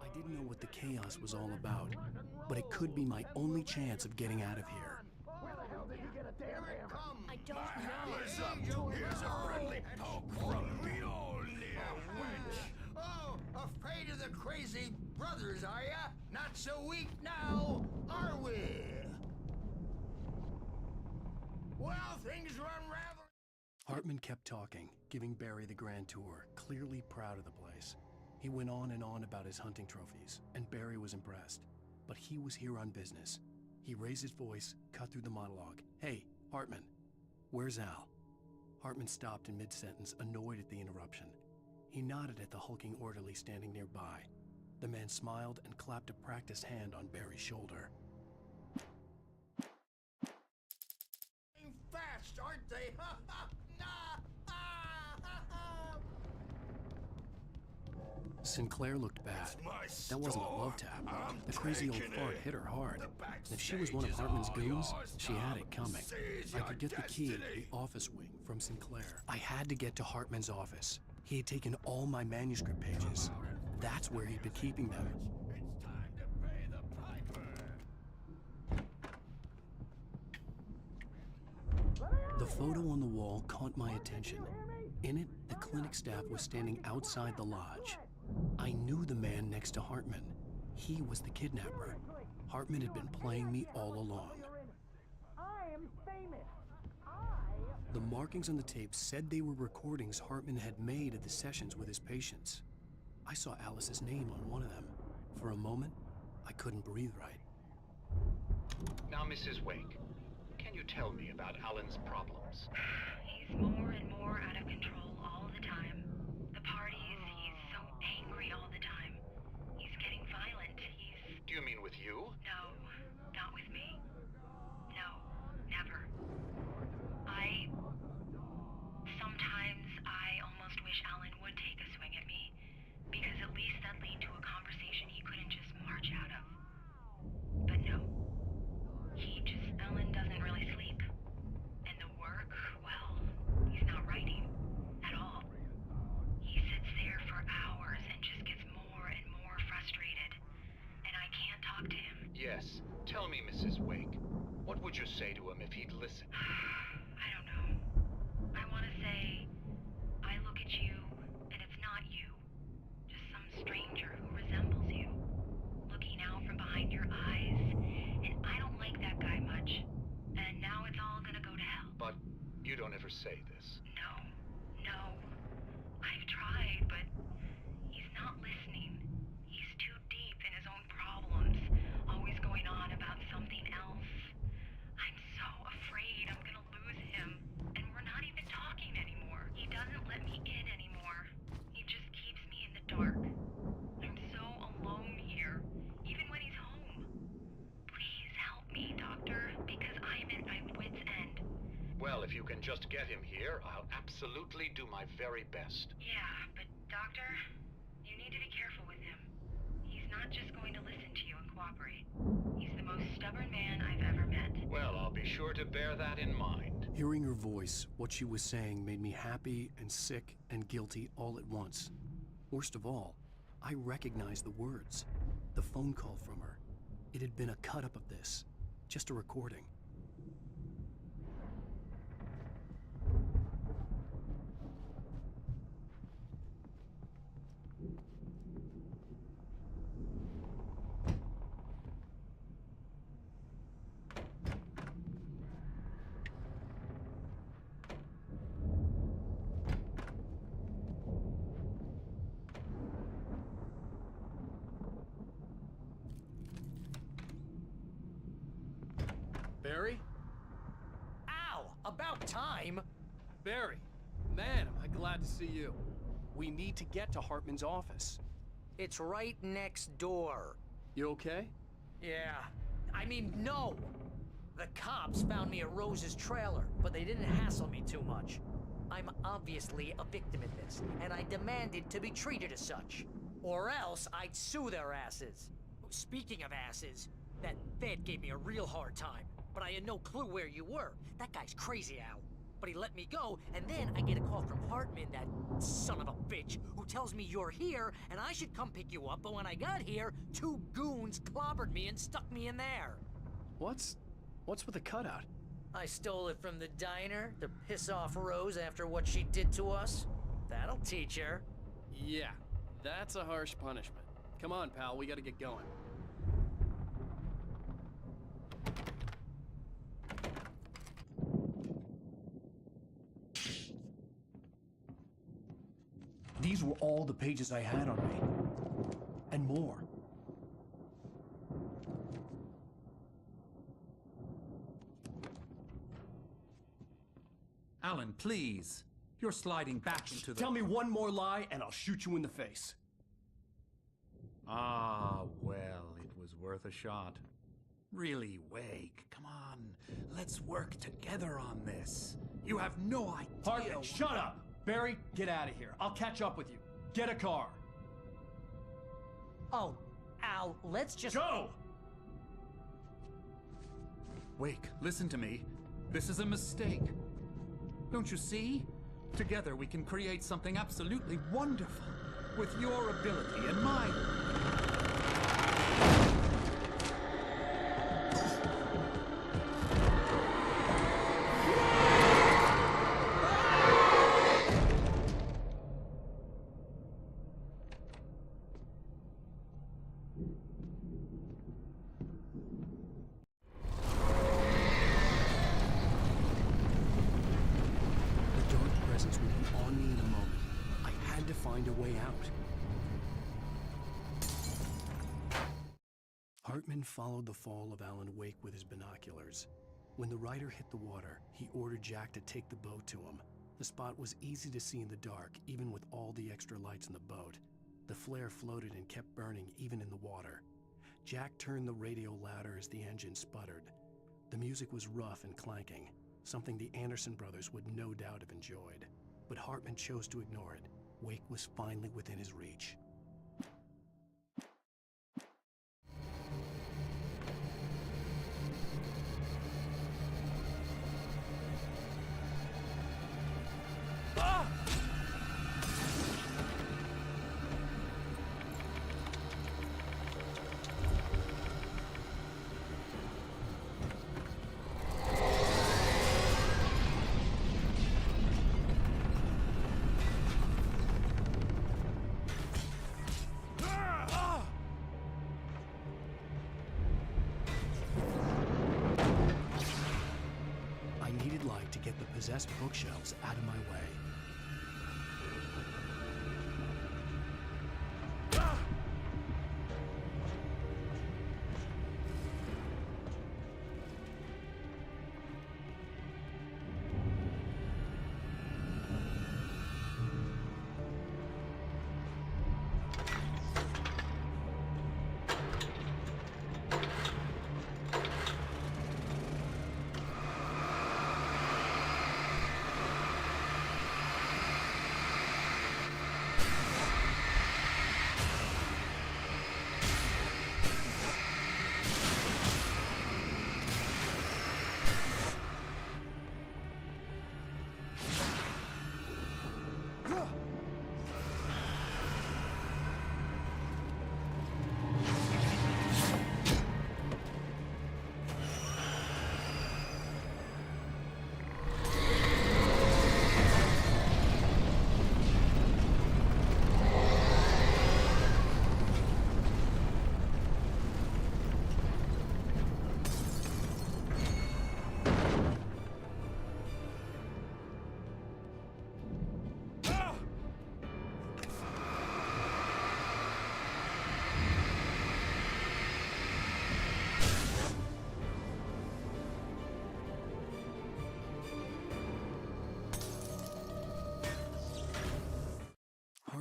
[SPEAKER 4] I didn't know what the chaos was all about, but it could be my only chance of getting out of here.
[SPEAKER 18] Where the hell did he get a damn hammer?
[SPEAKER 17] I don't know.
[SPEAKER 15] What's up? Here's a friendly poke from me, old wench. Oh, afraid of the crazy brothers, are ya? Not so weak now, are we? Well, things run rather...
[SPEAKER 4] Hartman kept talking, giving Barry the grand tour, clearly proud of the place. He went on and on about his hunting trophies, and Barry was impressed. But he was here on business. He raised his voice, cut through the monologue. Hey, Hartman, where's Al? Hartman stopped in mid-sentence, annoyed at the interruption. He nodded at the hulking orderly standing nearby. The man smiled and clapped a practiced hand on Barry's shoulder.
[SPEAKER 15] Fast, aren't they?
[SPEAKER 4] Sinclair looked bad. That wasn't a love tap. The crazy old fart hit her hard. And if she was one of Hartman's goons, she had it coming. I could get the key to the office wing from Sinclair. I had to get to Hartman's office. He had taken all my manuscript pages. That's where he'd been keeping them. The photo on the wall caught my attention. In it, the clinic staff was standing outside the lodge. I knew the man next to Hartman. He was the kidnapper. Hartman had been playing me all along.
[SPEAKER 2] I am famous.
[SPEAKER 4] The markings on the tape said they were recordings Hartman had made at the sessions with his patients. I saw Alice's name on one of them. For a moment, I couldn't breathe right.
[SPEAKER 19] Now, Mrs. Wake, can you tell me about Alan's problems?
[SPEAKER 12] He's more and more out of control all the time. The parties, he's so angry all the time. He's getting violent.
[SPEAKER 19] Do you mean with you?
[SPEAKER 12] No, not with me. No, never. Sometimes I almost wish Alan would take a swing at me, because at least that lead to a conversation he couldn't just march out of. But no. Alan doesn't really sleep. And the work, well, he's not writing at all. He sits there for hours and just gets more and more frustrated. And I can't talk to him.
[SPEAKER 19] Yes. Tell me, Mrs. Wake, what would you say to him if he'd listen?
[SPEAKER 12] I don't know. I want to say, I look at you, and it's not you. Just some stranger who resembles you. Looking out from behind your eyes, and I don't like that guy much. And now it's all gonna go to hell.
[SPEAKER 19] But you don't ever say this.
[SPEAKER 12] No.
[SPEAKER 19] just get him here, I'll absolutely do my very best.
[SPEAKER 12] Yeah, but Doctor, you need to be careful with him. He's not just going to listen to you and cooperate. He's the most stubborn man I've ever met.
[SPEAKER 19] Well, I'll be sure to bear that in mind.
[SPEAKER 4] Hearing her voice, what she was saying made me happy and sick and guilty all at once. Worst of all, I recognized the words. The phone call from her. It had been a cut-up of this. Just a recording.
[SPEAKER 9] Barry?
[SPEAKER 20] Ow! About time!
[SPEAKER 9] Barry, man, am I glad to see you.
[SPEAKER 4] We need to get to Hartman's office.
[SPEAKER 20] It's right next door.
[SPEAKER 9] You okay?
[SPEAKER 20] Yeah. I mean, no! The cops found me at Rose's trailer, but they didn't hassle me too much. I'm obviously a victim in this, and I demanded to be treated as such. Or else I'd sue their asses. Speaking of asses, that Fed gave me a real hard time, but I had no clue where you were. That guy's crazy, Al. But he let me go, and then I get a call from Hartman, that son of a bitch, who tells me you're here, and I should come pick you up, but when I got here, 2 goons clobbered me and stuck me in there.
[SPEAKER 4] What's with the cutout?
[SPEAKER 20] I stole it from the diner to piss off Rose after what she did to us. That'll teach her.
[SPEAKER 9] Yeah, that's a harsh punishment. Come on, pal, we gotta get going.
[SPEAKER 4] These were all the pages I had on me. And more.
[SPEAKER 14] Alan, please. You're sliding back into the...
[SPEAKER 4] Tell me one more lie and I'll shoot you in the face.
[SPEAKER 14] Ah, well, it was worth a shot. Really, Wake, come on. Let's work together on this. You have no idea...
[SPEAKER 4] Hartman, shut up! Barry, get out of here. I'll catch up with you. Get a car.
[SPEAKER 20] Oh, Al, let's just...
[SPEAKER 4] Go!
[SPEAKER 14] Wake, listen to me. This is a mistake. Don't you see? Together we can create something absolutely wonderful. With your ability and mine.
[SPEAKER 4] Hartman followed the fall of Alan Wake with his binoculars. When the rider hit the water, he ordered Jack to take the boat to him. The spot was easy to see in the dark, even with all the extra lights in the boat. The flare floated and kept burning even in the water. Jack turned the radio louder as the engine sputtered. The music was rough and clanking, something the Anderson brothers would no doubt have enjoyed. But Hartman chose to ignore it. Wake was finally within his reach. Possessed bookshelves out of my way.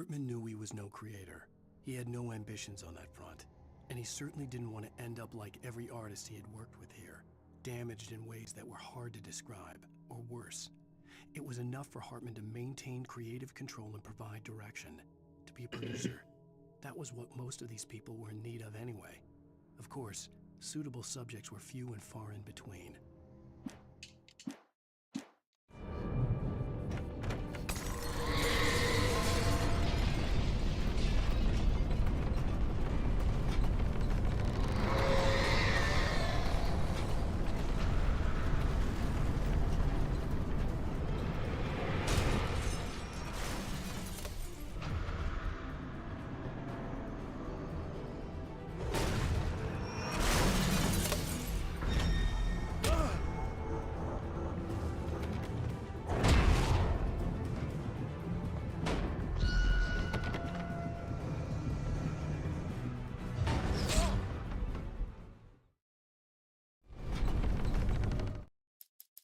[SPEAKER 4] Hartman knew he was no creator. He had no ambitions on that front. And he certainly didn't want to end up like every artist he had worked with here, damaged in ways that were hard to describe, or worse. It was enough for Hartman to maintain creative control and provide direction, to be a producer. That was what most of these people were in need of anyway. Of course, suitable subjects were few and far in between.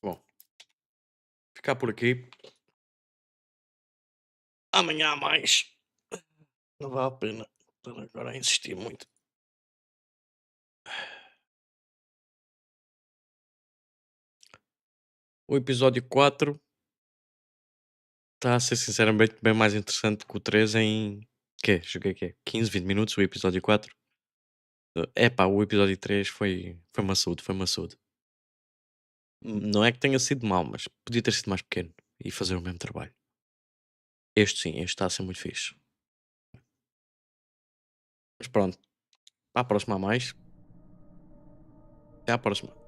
[SPEAKER 1] Bom, ficar por aqui. Amanhã há mais. Não vale a pena estar agora a insistir muito. O episódio 4 está a ser sinceramente bem mais interessante que o 3 em... Quê? Joguei quê? 15, 20 minutos o episódio 4. Epá, o episódio 3 foi maçudo, foi maçudo. Não é que tenha sido mau, mas podia ter sido mais pequeno e fazer o mesmo trabalho. Este sim, este está a ser muito fixe. Mas pronto, à próxima há mais. Até à próxima.